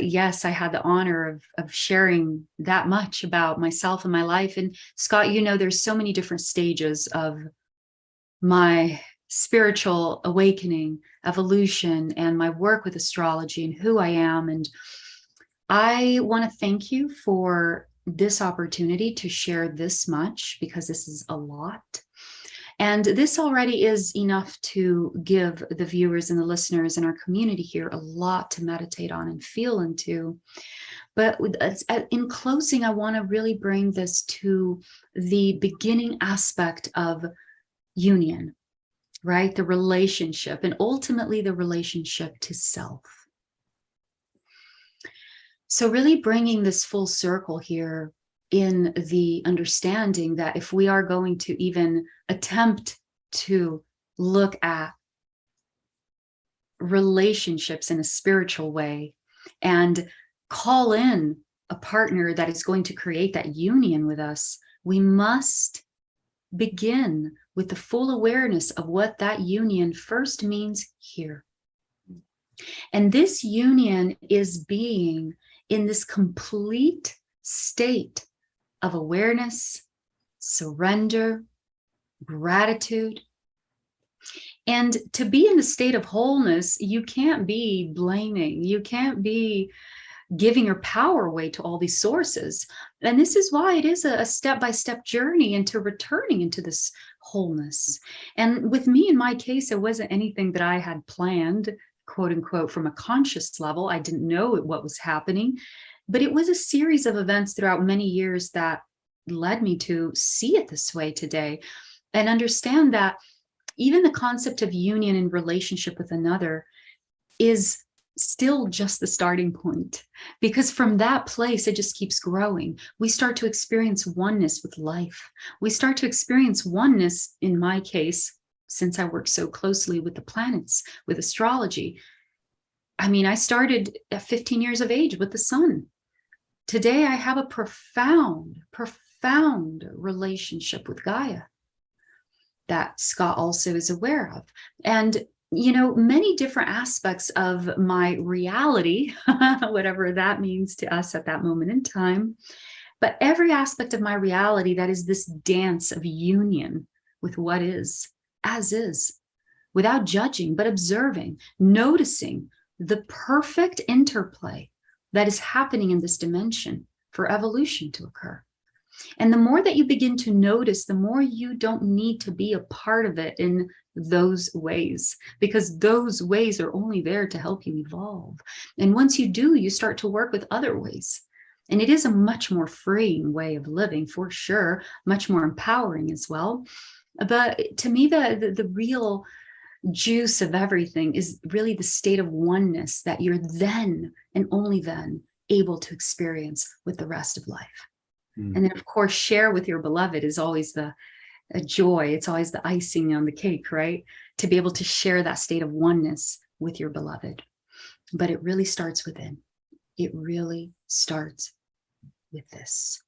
S5: yes, I had the honor of sharing that much about myself and my life. And Scott, there's so many different stages of my spiritual awakening, evolution, and my work with astrology and who I am. And I want to thank you for this opportunity to share this much, because this is a lot. And this already is enough to give the viewers and the listeners in our community here a lot to meditate on and feel into. But in closing, I want to really bring this to the beginning aspect of union, right? The relationship, and ultimately the relationship to self. So really bringing this full circle here in the understanding that if we are going to even attempt to look at relationships in a spiritual way and call in a partner that is going to create that union with us, we must begin with the full awareness of what that union first means here. And this union is being in this complete state of awareness, surrender, gratitude. And to be in a state of wholeness, you can't be blaming, you can't be giving your power away to all these sources. And this is why it is a step-by-step journey into returning into this wholeness. And with me, in my case, it wasn't anything that I had planned, quote unquote, from a conscious level. I didn't know what was happening, but it was a series of events throughout many years that led me to see it this way today and understand that even the concept of union in relationship with another is still just the starting point, because from that place, it just keeps growing. We start to experience oneness with life. We start to experience oneness, in my case, since I work so closely with the planets, with astrology. I mean, I started at 15 years of age with the sun. Today, I have a profound relationship with Gaia that Scott also is aware of. And many different aspects of my reality, whatever that means to us at that moment in time, but every aspect of my reality that is this dance of union with what is, as is, without judging, but observing, noticing the perfect interplay that is happening in this dimension for evolution to occur. And the more that you begin to notice, the more you don't need to be a part of it in those ways, because those ways are only there to help you evolve. And once you do, you start to work with other ways. And it is a much more freeing way of living, for sure, much more empowering as well. But to me, the real juice of everything is really the state of oneness that you're then and only then able to experience with the rest of life. And then, of course, share with your beloved is always a joy. It's always the icing on the cake, right? To be able to share that state of oneness with your beloved. But it really starts within. It really starts with this.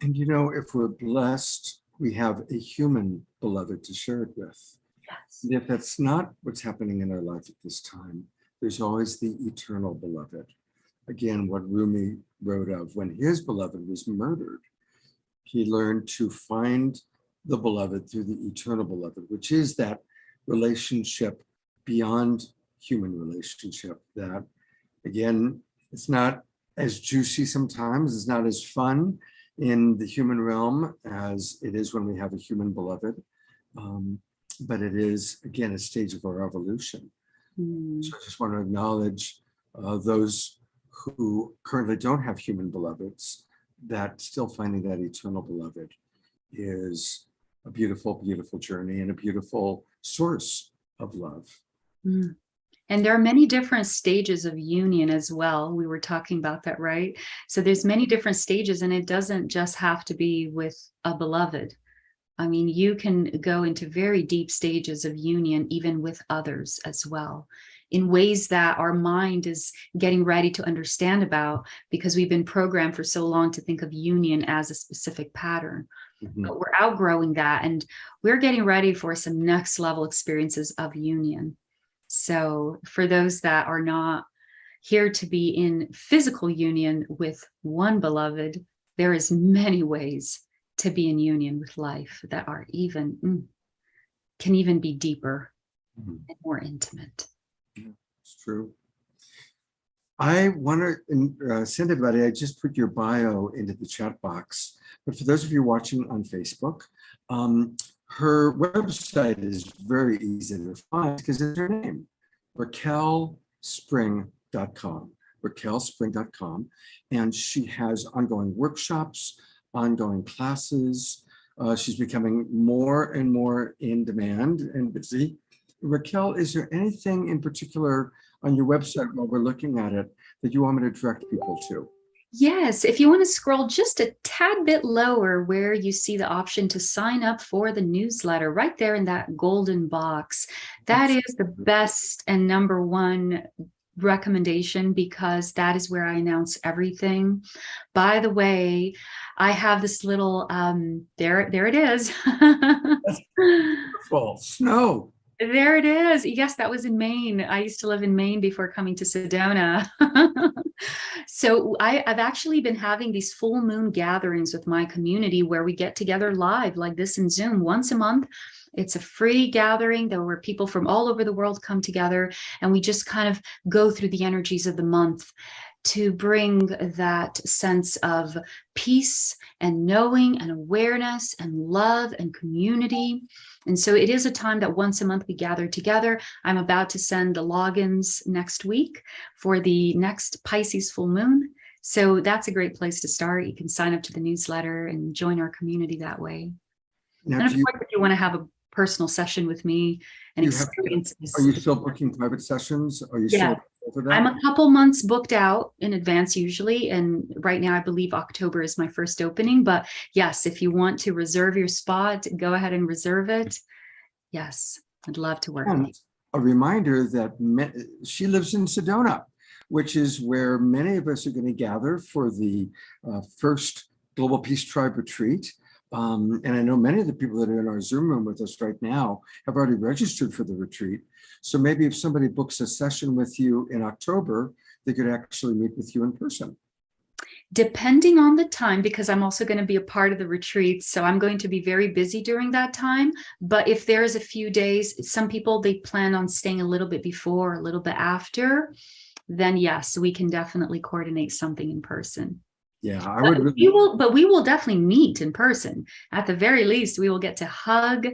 S1: And you know, if we're blessed, we have a human beloved to share it with.
S5: Yes.
S1: And if that's not what's happening in our life at this time, there's always the eternal beloved. Again, what Rumi wrote of when his beloved was murdered, he learned to find the beloved through the eternal beloved, which is that relationship beyond human relationship that, again, it's not as juicy sometimes, it's not as fun in the human realm as it is when we have a human beloved. But it is, again, a stage of our evolution. So I just want to acknowledge those who currently don't have human beloveds, that still finding that eternal beloved is a beautiful, beautiful journey and a beautiful source of love.
S5: And there are many different stages of union as well. We were talking about that, right? So there's many different stages, and it doesn't just have to be with a beloved. I mean, you can go into very deep stages of union, even with others as well, in ways that our mind is getting ready to understand about, because we've been programmed for so long to think of union as a specific pattern. But we're outgrowing that, and we're getting ready for some next level experiences of union. So for those that are not here to be in physical union with one beloved, there is many ways to be in union with life that are even, can even be deeper and more intimate.
S1: Yeah, it's true. I want to send everybody, I just put your bio into the chat box, but for those of you watching on Facebook, her website is very easy to find because it's her name, raquelspring.com, raquelspring.com. And she has ongoing workshops, ongoing classes. She's becoming more and more in demand and busy. Raquel, is there anything in particular on your website while we're looking at it that you want me to direct people to?
S5: Yes, if you want to scroll just a tad bit lower where you see the option to sign up for the newsletter, right there in that golden box, that is the best and number one recommendation, because that is where I announce everything. By the way, I have this little, there it is.
S1: That's beautiful. Snow.
S5: There it is. Yes, that was in Maine. I used to live in Maine before coming to Sedona. So I've actually been having these full moon gatherings with my community where we get together live like this in Zoom once a month. It's a free gathering where people from all over the world come together, and we just kind of go through the energies of the month to bring that sense of peace and knowing and awareness and love and community. And so it is a time that once a month we gather together. I'm about to send the logins next week for the next Pisces full moon. So that's a great place to start. You can sign up to the newsletter and join our community that way.
S1: Now,
S5: and of course, if you want to have a personal session with me and experience this.
S1: Are you still booking private sessions? Are you
S5: Yeah.
S1: still for that?
S5: I'm a couple months booked out in advance usually, and right now I believe October is my first opening. But yes, if you want to reserve your spot, go ahead and reserve it. Yes, I'd love to work with you.
S1: And a reminder that she lives in Sedona, which is where many of us are going to gather for the first Global Peace Tribe retreat. And I know many of the people that are in our Zoom room with us right now have already registered for the retreat. So maybe if somebody books a session with you in October, they could actually meet with you in person.
S5: Depending on the time, because I'm also going to be a part of the retreat. So I'm going to be very busy during that time. But if there's a few days, some people, they plan on staying a little bit before, a little bit after, then yes, we can definitely coordinate something in person.
S1: Yeah, I
S5: But
S1: would.
S5: we will definitely meet in person. At the very least, we will get to hug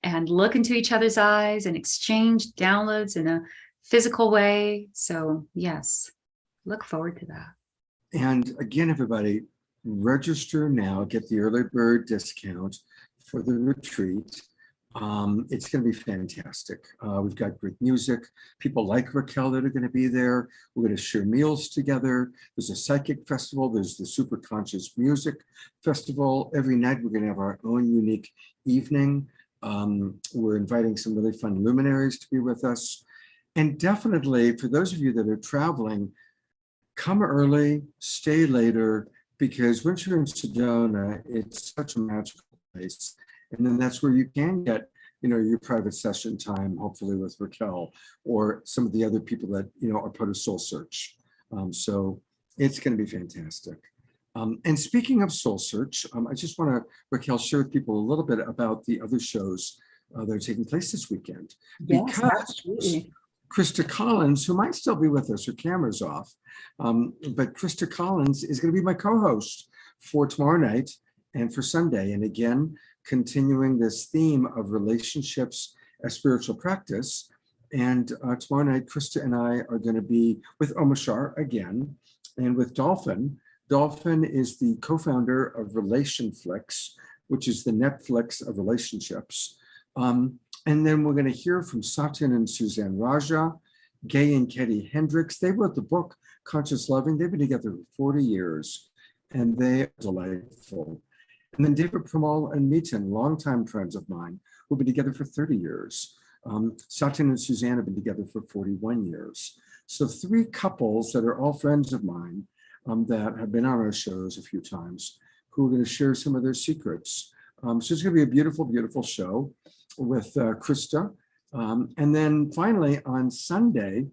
S5: and look into each other's eyes and exchange downloads in a physical way. So yes, look forward to that.
S1: And again, everybody, register now, get the early bird discount for the retreat. It's going to be fantastic. We've got great music. People like Raquel that are going to be there. We're going to share meals together. There's a psychic festival. There's the Super Conscious Music Festival. Every night we're going to have our own unique evening. We're inviting some really fun luminaries to be with us. And definitely for those of you that are traveling, come early, stay later, because once you're in Sedona, it's such a magical place. And then that's where you can get, your private session time, hopefully with Raquel or some of the other people that, are part of Soul Search. So it's going to be fantastic. And speaking of Soul Search, I just want to, Raquel, share with people a little bit about the other shows that are taking place this weekend.
S5: Yes,
S1: because
S5: absolutely.
S1: Krista Collins, who might still be with us, her camera's off, but Krista Collins is going to be my co-host for tomorrow night and for Sunday. And again, continuing this theme of relationships as spiritual practice. And tomorrow night, Krista and I are going to be with Omashar again and with Dolphin. Dolphin is the co-founder of RelationFlix, which is the Netflix of relationships. And then we're going to hear from Satyan and Suzanne Raja, Gay and Katie Hendricks. They wrote the book, Conscious Loving. They've been together for 40 years, and they are delightful. And then David Pramal and Meetin, longtime friends of mine, who've been together for 30 years. Satyan and Suzanne have been together for 41 years. So 3 couples that are all friends of mine that have been on our shows a few times, who are going to share some of their secrets. So it's going to be a beautiful, beautiful show with Krista. And then finally on Sunday,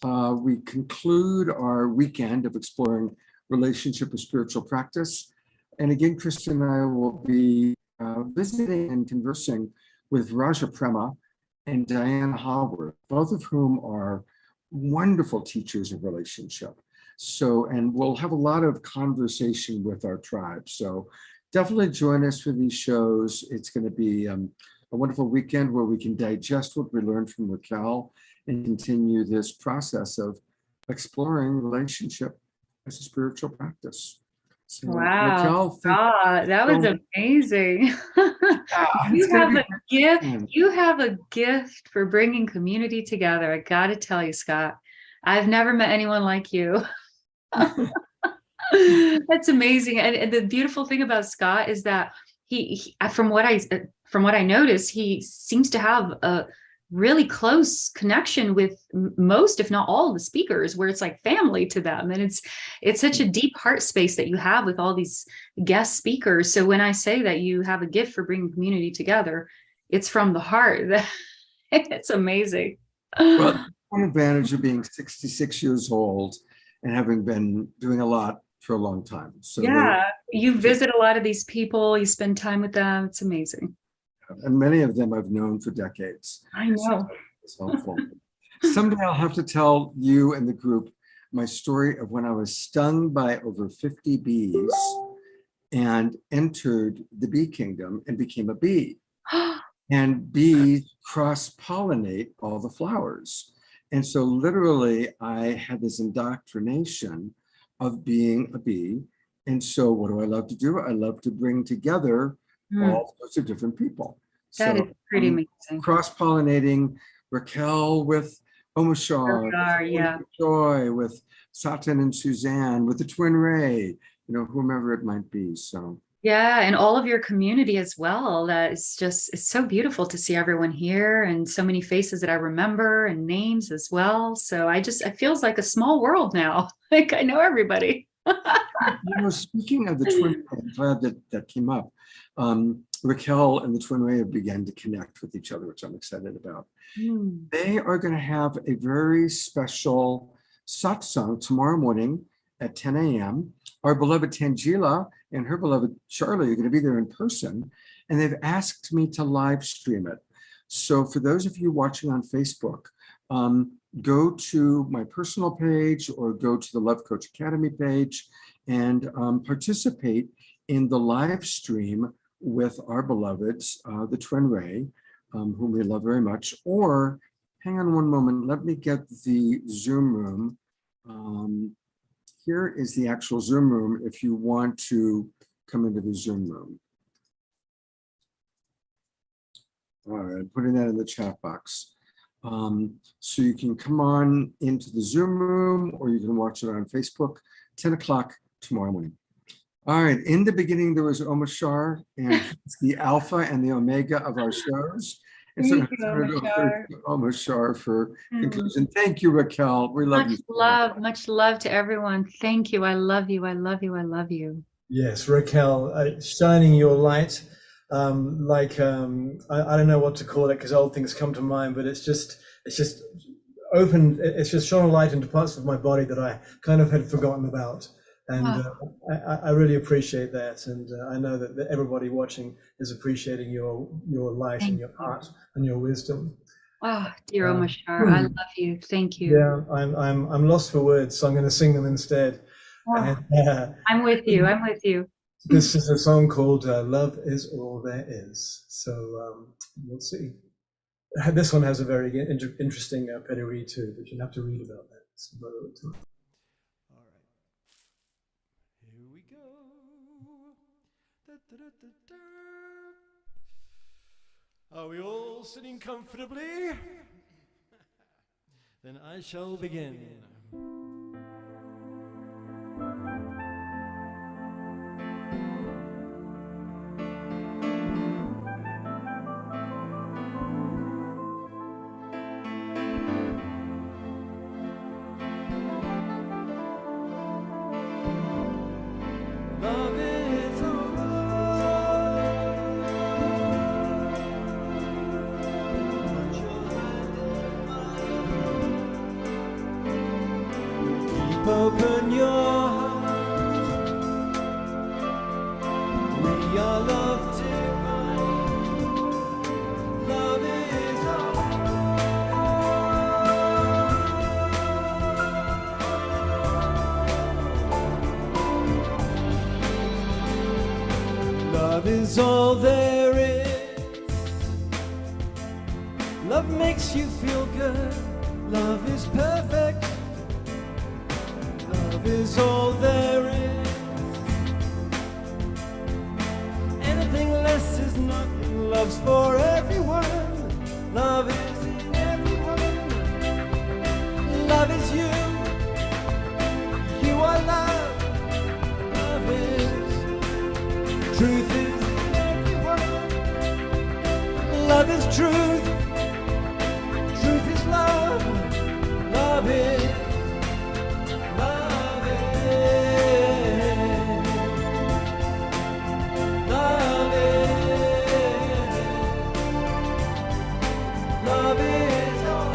S1: we conclude our weekend of exploring relationship with spiritual practice. And again, Krista and I will be visiting and conversing with Raja Prema and Diane Howard, both of whom are wonderful teachers of relationship. So, and we'll have a lot of conversation with our tribe. So definitely join us for these shows. It's going to be a wonderful weekend where we can digest what we learned from Raquel and continue this process of exploring relationship as a spiritual practice. So,
S5: Wow,
S1: Raquel,
S5: God, that was amazing. You have a gift. You have a gift for bringing community together. I got to tell you, Scott, I've never met anyone like you. That's amazing. And the beautiful thing about Scott is that he from what I noticed, he seems to have a really close connection with most, if not all, the speakers, where it's like family to them. And it's such a deep heart space that you have with all these guest speakers. So when I say that you have a gift for bringing community together, it's from the heart. It's amazing.
S1: Well, one advantage of being 66 years old and having been doing a lot for a long time. So
S5: yeah, you visit a lot of these people, you spend time with them. It's amazing.
S1: And many of them I've known for decades.
S5: I know.
S1: So it's helpful. Someday I'll have to tell you and the group my story of when I was stung by over 50 bees and entered the bee kingdom and became a bee. And bees cross-pollinate all the flowers. And so literally I had this indoctrination of being a bee. And so what do I love to do? I love to bring together all sorts of different people.
S5: That is pretty amazing.
S1: Cross-pollinating Raquel with Omashar,
S5: yeah.
S1: Joy, with Satyan and Suzanne, with the Twin Ray, whomever it might be. So
S5: yeah, and all of your community as well. That is just, it's so beautiful to see everyone here and so many faces that I remember and names as well. So it feels like a small world now. Like I know everybody.
S1: Speaking of the Twin Ray, I'm glad that came up. Raquel and the Twin Ray have begun to connect with each other, which I'm excited about. They are going to have a very special satsang tomorrow morning at 10 a.m. Our beloved Tangela and her beloved Charlie are going to be there in person, and they've asked me to live stream it. So for those of you watching on Facebook, go to my personal page or go to the Love Coach Academy page and participate in the live stream with our beloveds, the Twin Ray, whom we love very much. Or hang on one moment, let me get the Zoom room. Here is the actual Zoom room if you want to come into the Zoom room. All right, putting that in the chat box. So you can come on into the Zoom room or you can watch it on Facebook, 10 o'clock tomorrow morning. All right, in the beginning, there was Omashar, and it's the alpha and the omega of our shows. And so
S5: Thank you, Omashar.
S1: Omashar for conclusion. Thank you, Raquel. We love you.
S5: Much love to everyone. Thank you. I love you. I love you. I love you.
S3: Yes, Raquel, shining your light, I don't know what to call it because old things come to mind, but it's just opened, it's just shone a light into parts of my body that I kind of had forgotten about. And I really appreciate that. And I know that everybody watching is appreciating your light and your heart and your wisdom.
S5: Oh, dear Omashar, I love you. Thank you.
S3: Yeah, I'm lost for words, so I'm going to sing them instead.
S5: Oh,
S3: And,
S5: I'm with you. I'm with you.
S3: this is a song called "Love Is All There Is." So we'll see. This one has a very interesting pedigree too, but you'll have to read about that.
S4: All right, here we go. Da, da, da, da, da. Are we all sitting comfortably? Then I shall begin. Love is keep open your heart. We are loved divine. Love is love is all there is. Love makes you feel good. Love is perfect. Love is all there is. Anything less is nothing. Love's for everyone. Love is in everyone. Love is you. You are love. Love is. Truth is in everyone. Love is truth. Truth is love. Love is. Love is. Love is. Love is all.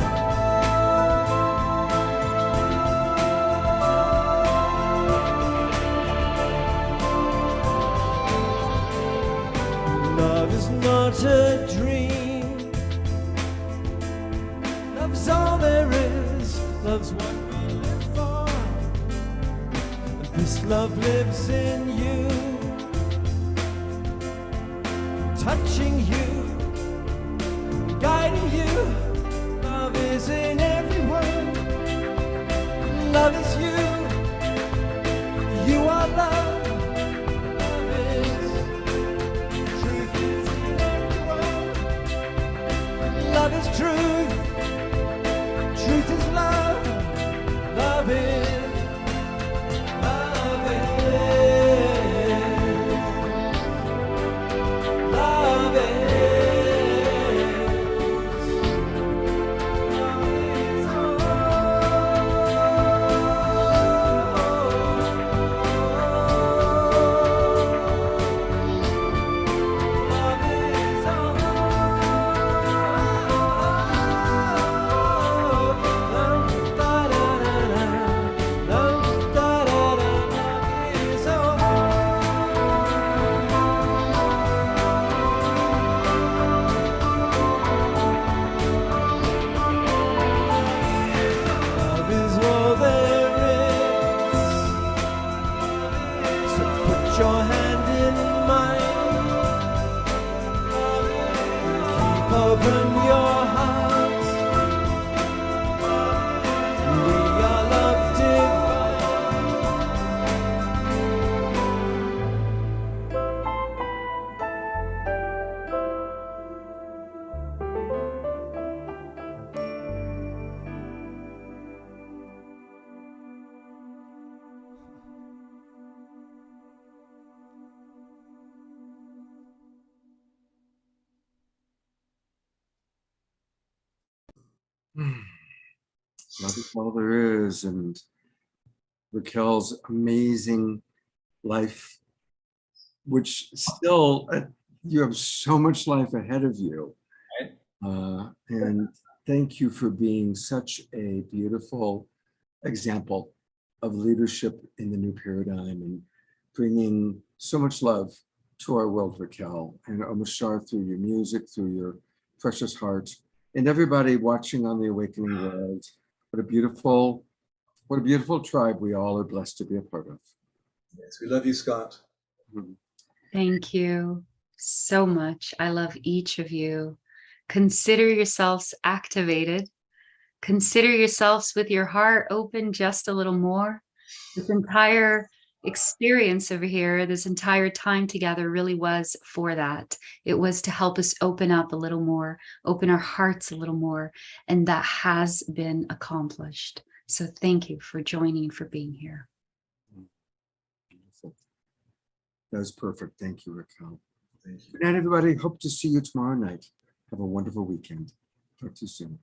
S4: Love is not a dream. Love's all there is. Love's what we live for. And this love lives in you, touching you, guiding you. Love is in everyone. Love is you. You are love. Love is. Truth is in everyone. Love is truth. Truth is love. Love is. Love is. Love is. Love is all there is. So put your hand in mine. Keep open your heart. We are love divine.
S1: Love is all there is. And Raquel's amazing life, which still, you have so much life ahead of you. And thank you for being such a beautiful example of leadership in the new paradigm and bringing so much love to our world, Raquel, and Omashar, through your music, through your precious heart, and everybody watching on the Awakening World. What a beautiful tribe we all are blessed to be a part of.
S3: Yes, we love you, Scott.
S5: Thank you so much. I love each of you. Consider yourselves activated. Consider yourselves with your heart open just a little more. This entire experience over here, this entire time together really was for that. It was to help us open up a little more, open our hearts a little more, and that has been accomplished. So thank you for joining, for being here.
S1: Beautiful. That was perfect. Thank you, Raquel. Thank you. Good night, everybody. Hope to see you tomorrow night. Have a wonderful weekend. Talk to you soon.